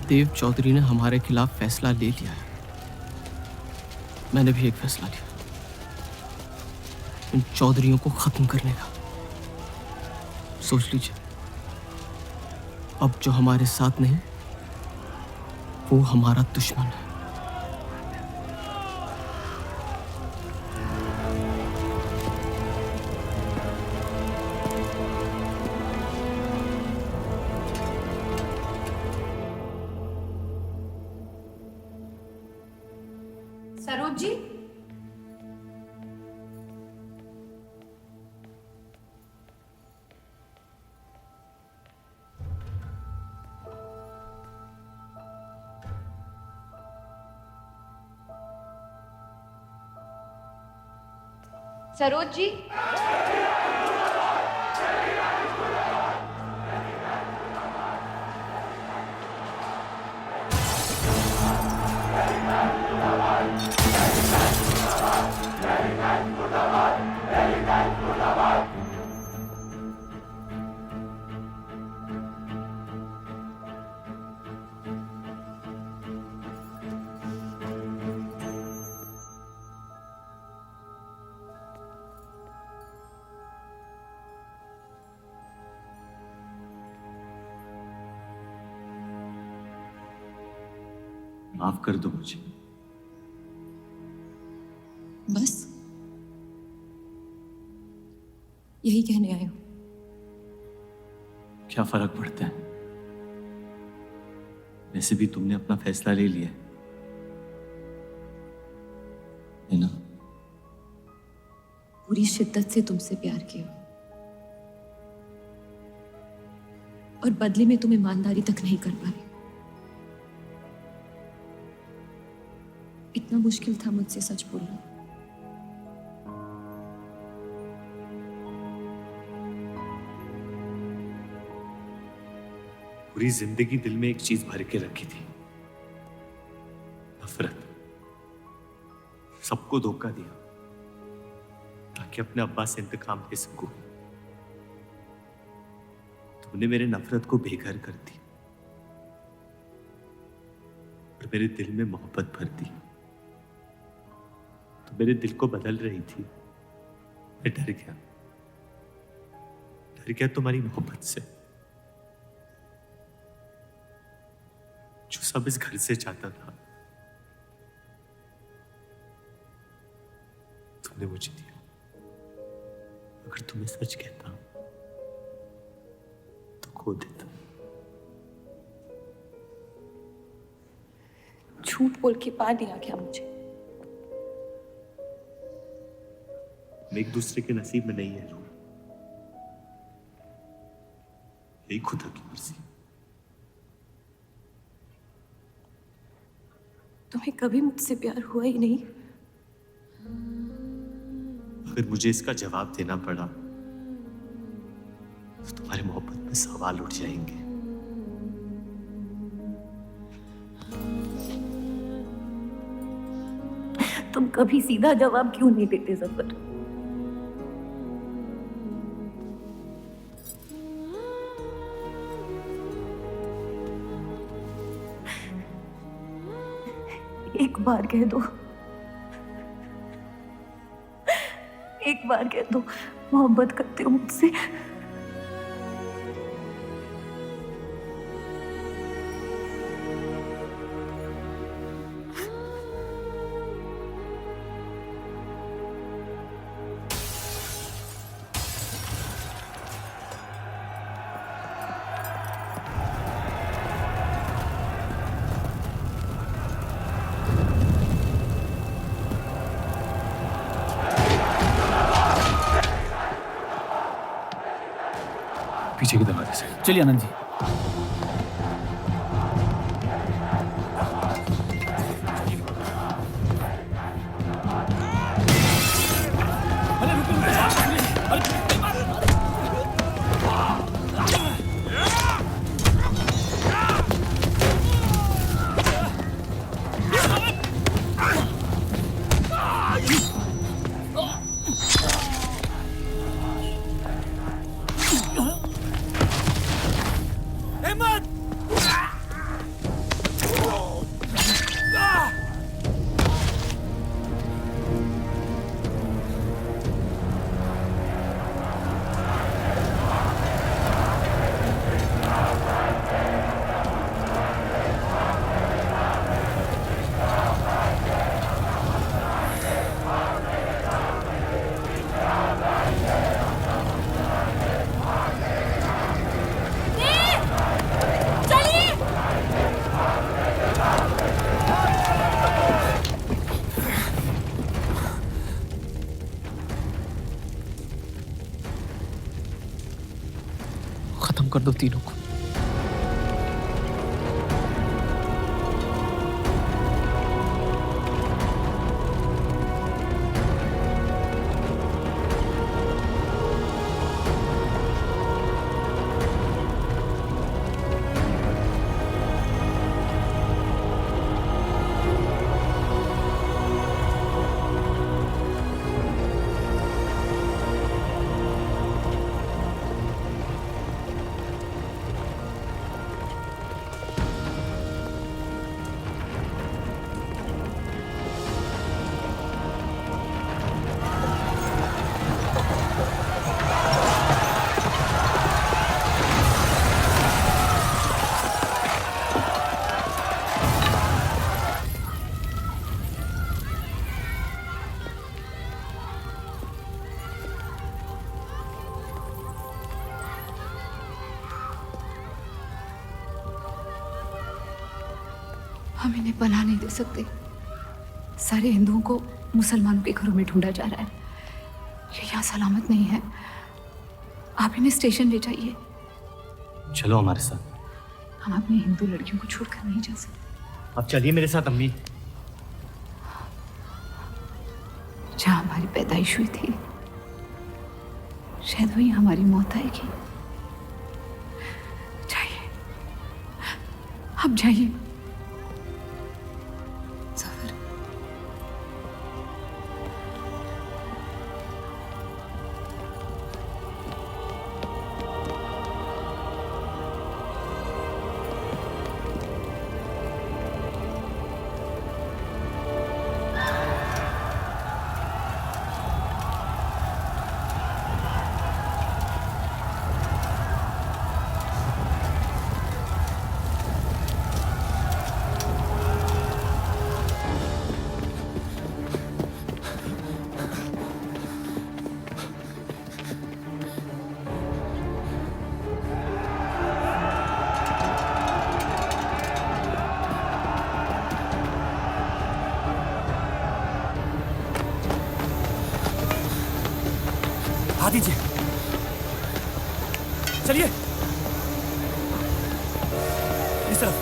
देव चौधरी ने हमारे खिलाफ फैसला ले लिया है। मैंने भी एक फैसला लिया, इन चौधरियों को खत्म करने का। सोच लीजिए, अब जो हमारे साथ नहीं, वो हमारा दुश्मन है। सरोज जी, सरोज जी, माफ कर दो मुझे। बस यही कहने आए हो? क्या फर्क पड़ता है? वैसे भी तुमने अपना फैसला ले लिया है ना? पूरी शिद्दत से तुमसे प्यार किया और बदले में तुम ईमानदारी तक नहीं कर पाए। इतना मुश्किल था मुझसे सच बोलना। पूरी जिंदगी दिल में एक चीज भर के रखी थी, नफरत। सबको धोखा दिया ताकि अपने अब्बा से इंतकाम ले सकूं। तुमने मेरे नफरत को बेघर कर दी और मेरे दिल में मोहब्बत भर दी। तो मेरे दिल को बदल रही थी। मैं डर गया तुम्हारी मोहब्बत से, जो सब इस घर से चाहता था तुमने मुझे दिया। अगर तुम्हें सच कहता तो खो देता। झूठ बोल के पा लिया क्या मुझे? हम एक दूसरे के नसीब में नहीं है रूह, यही खुदा की मर्जी। तुम्हें कभी मुझसे प्यार हुआ ही नहीं? अगर मुझे इसका जवाब देना पड़ा तो तुम्हारी मोहब्बत में सवाल उठ जाएंगे। तुम कभी सीधा जवाब क्यों नहीं देते जफर? एक बार कह दो, एक बार कह दो मोहब्बत करते हो मुझसे। पीछे के दरवाजे से। चलिए आनंद जी। खत्म कर दो तीनों को। हम इन्हें पनाह नहीं दे सकते। सारे हिंदुओं को मुसलमानों के घरों में ढूंढा जा रहा है। ये यहाँ सलामत नहीं है। आप इन्हें स्टेशन ले जाइए। चलो हमारे साथ। हम अपनी हिंदू लड़कियों को छोड़कर नहीं जा सकते। आप चलिए मेरे साथ अम्मी। जहाँ हमारी पैदाइश हुई थी शायद वही हमारी मौत आएगी। जाइए, आप जाइए। दीजिए, चलिए इस तरफ।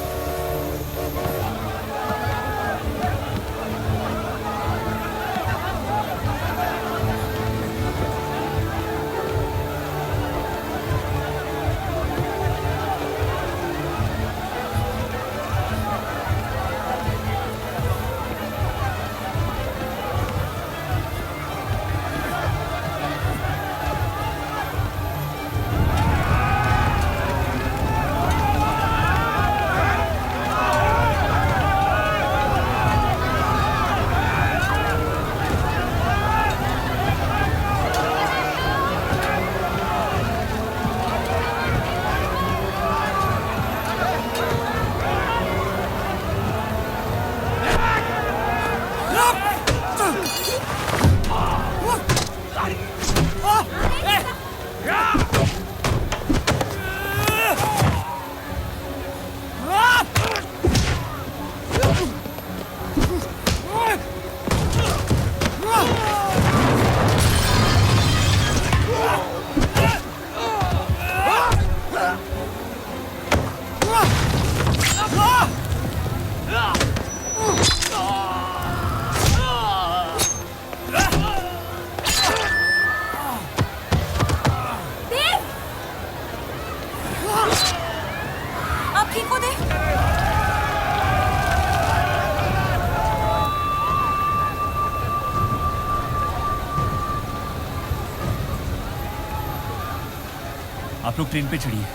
आप लोग ट्रेन पे चढ़िए,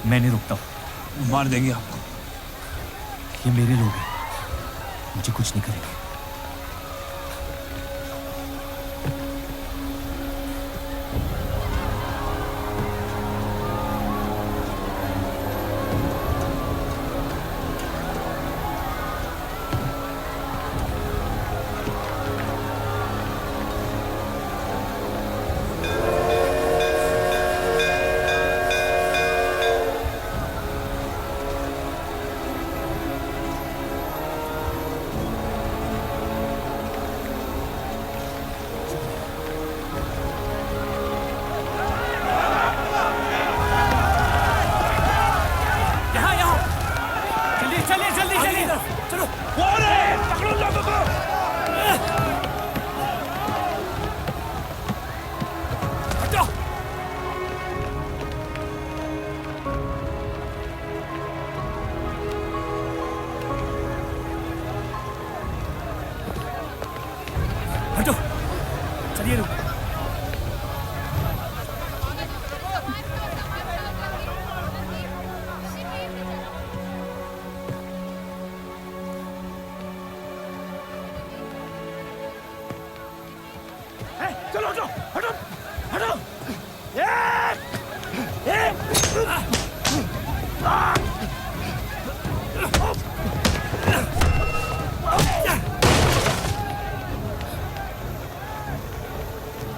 मैं नहीं रुकता हूँ। मार देंगे आपको। ये मेरे लोग हैं, मुझे कुछ नहीं करेंगे।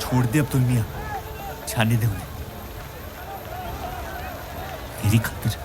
छोड़ दे अब्दुल मियां, जाने दे उन्हें मेरी खातिर।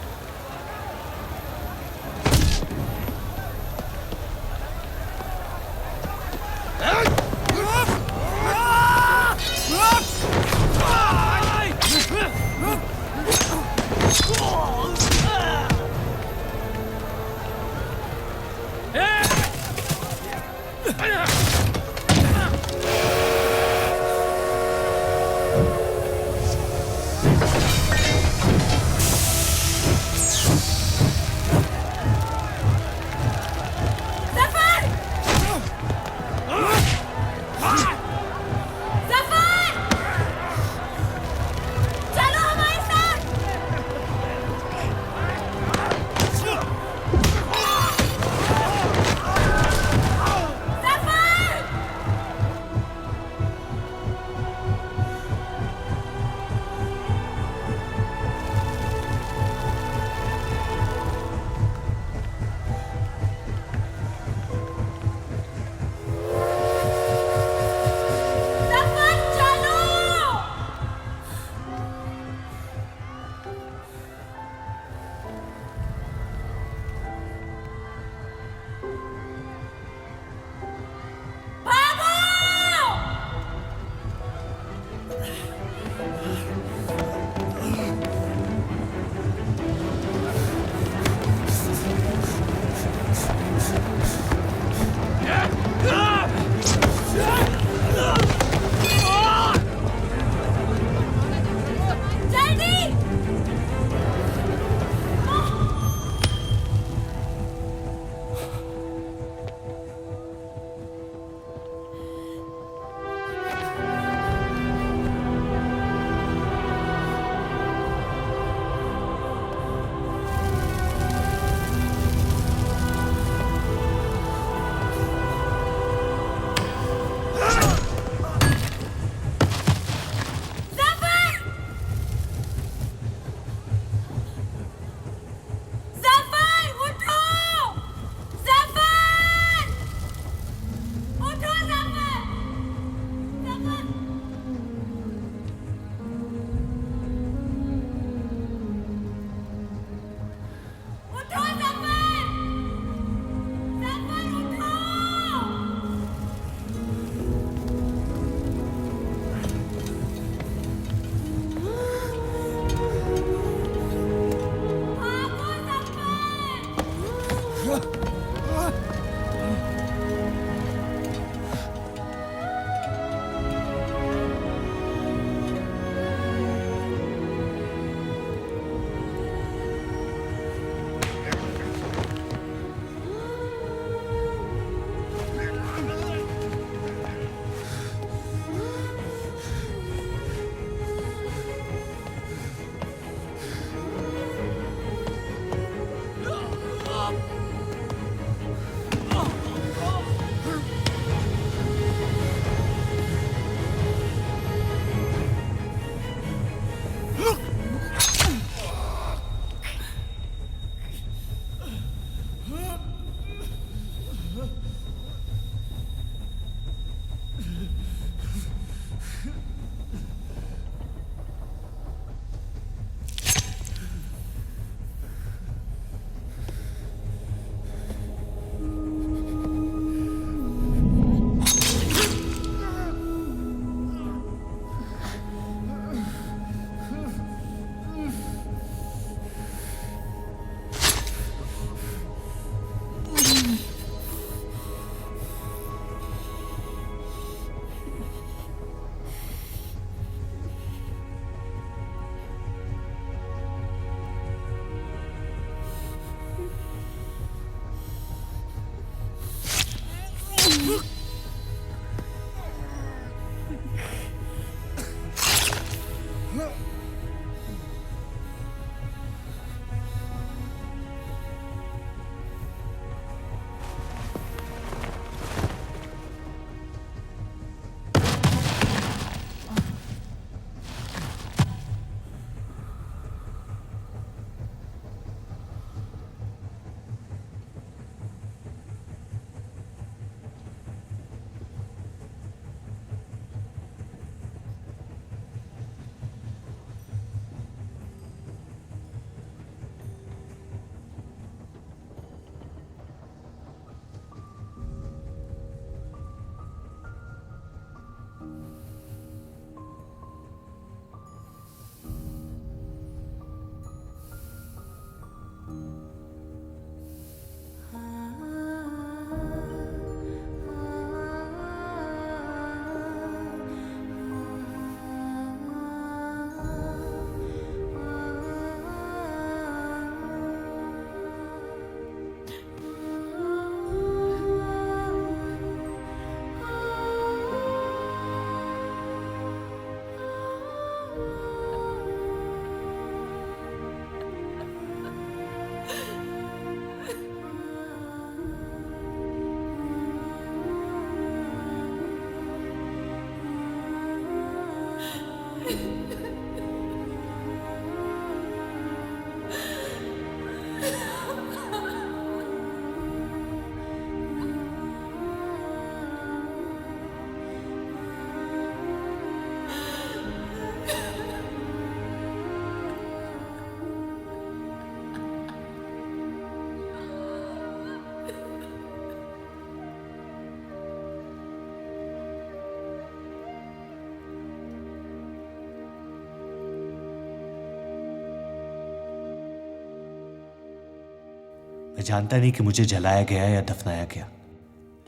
मैं जानता नहीं कि मुझे जलाया गया या दफनाया गया,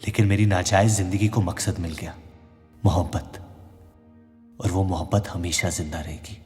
लेकिन मेरी नाजायज जिंदगी को मकसद मिल गया, मोहब्बत। और वो मोहब्बत हमेशा जिंदा रहेगी।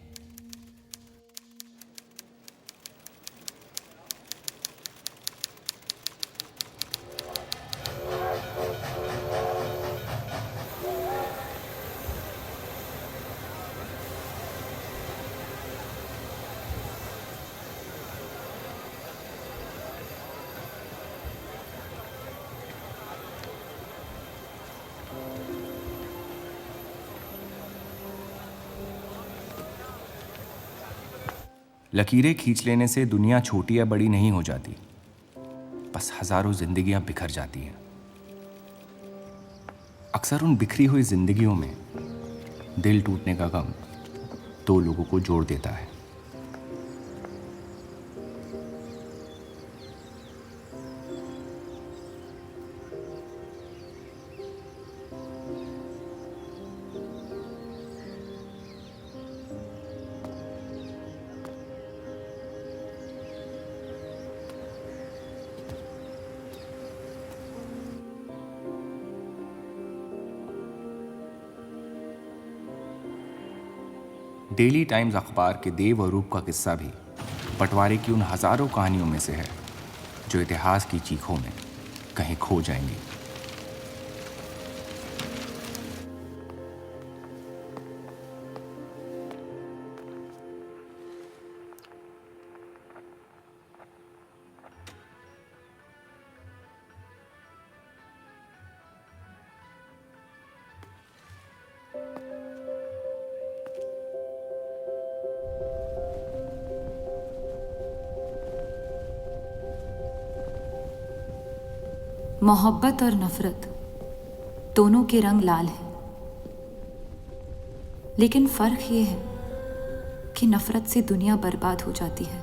लकीरें खींच लेने से दुनिया छोटी या बड़ी नहीं हो जाती, बस हजारों जिंदगियां बिखर जाती हैं। अक्सर उन बिखरी हुई जिंदगियों में दिल टूटने का गम दो लोगों को जोड़ देता है। डेली टाइम्स अखबार के देव और रूप का किस्सा भी बंटवारे की उन हजारों कहानियों में से है जो इतिहास की चीखों में कहीं खो जाएंगी। मोहब्बत और नफरत दोनों के रंग लाल हैं, लेकिन फर्क ये है कि नफरत से दुनिया बर्बाद हो जाती है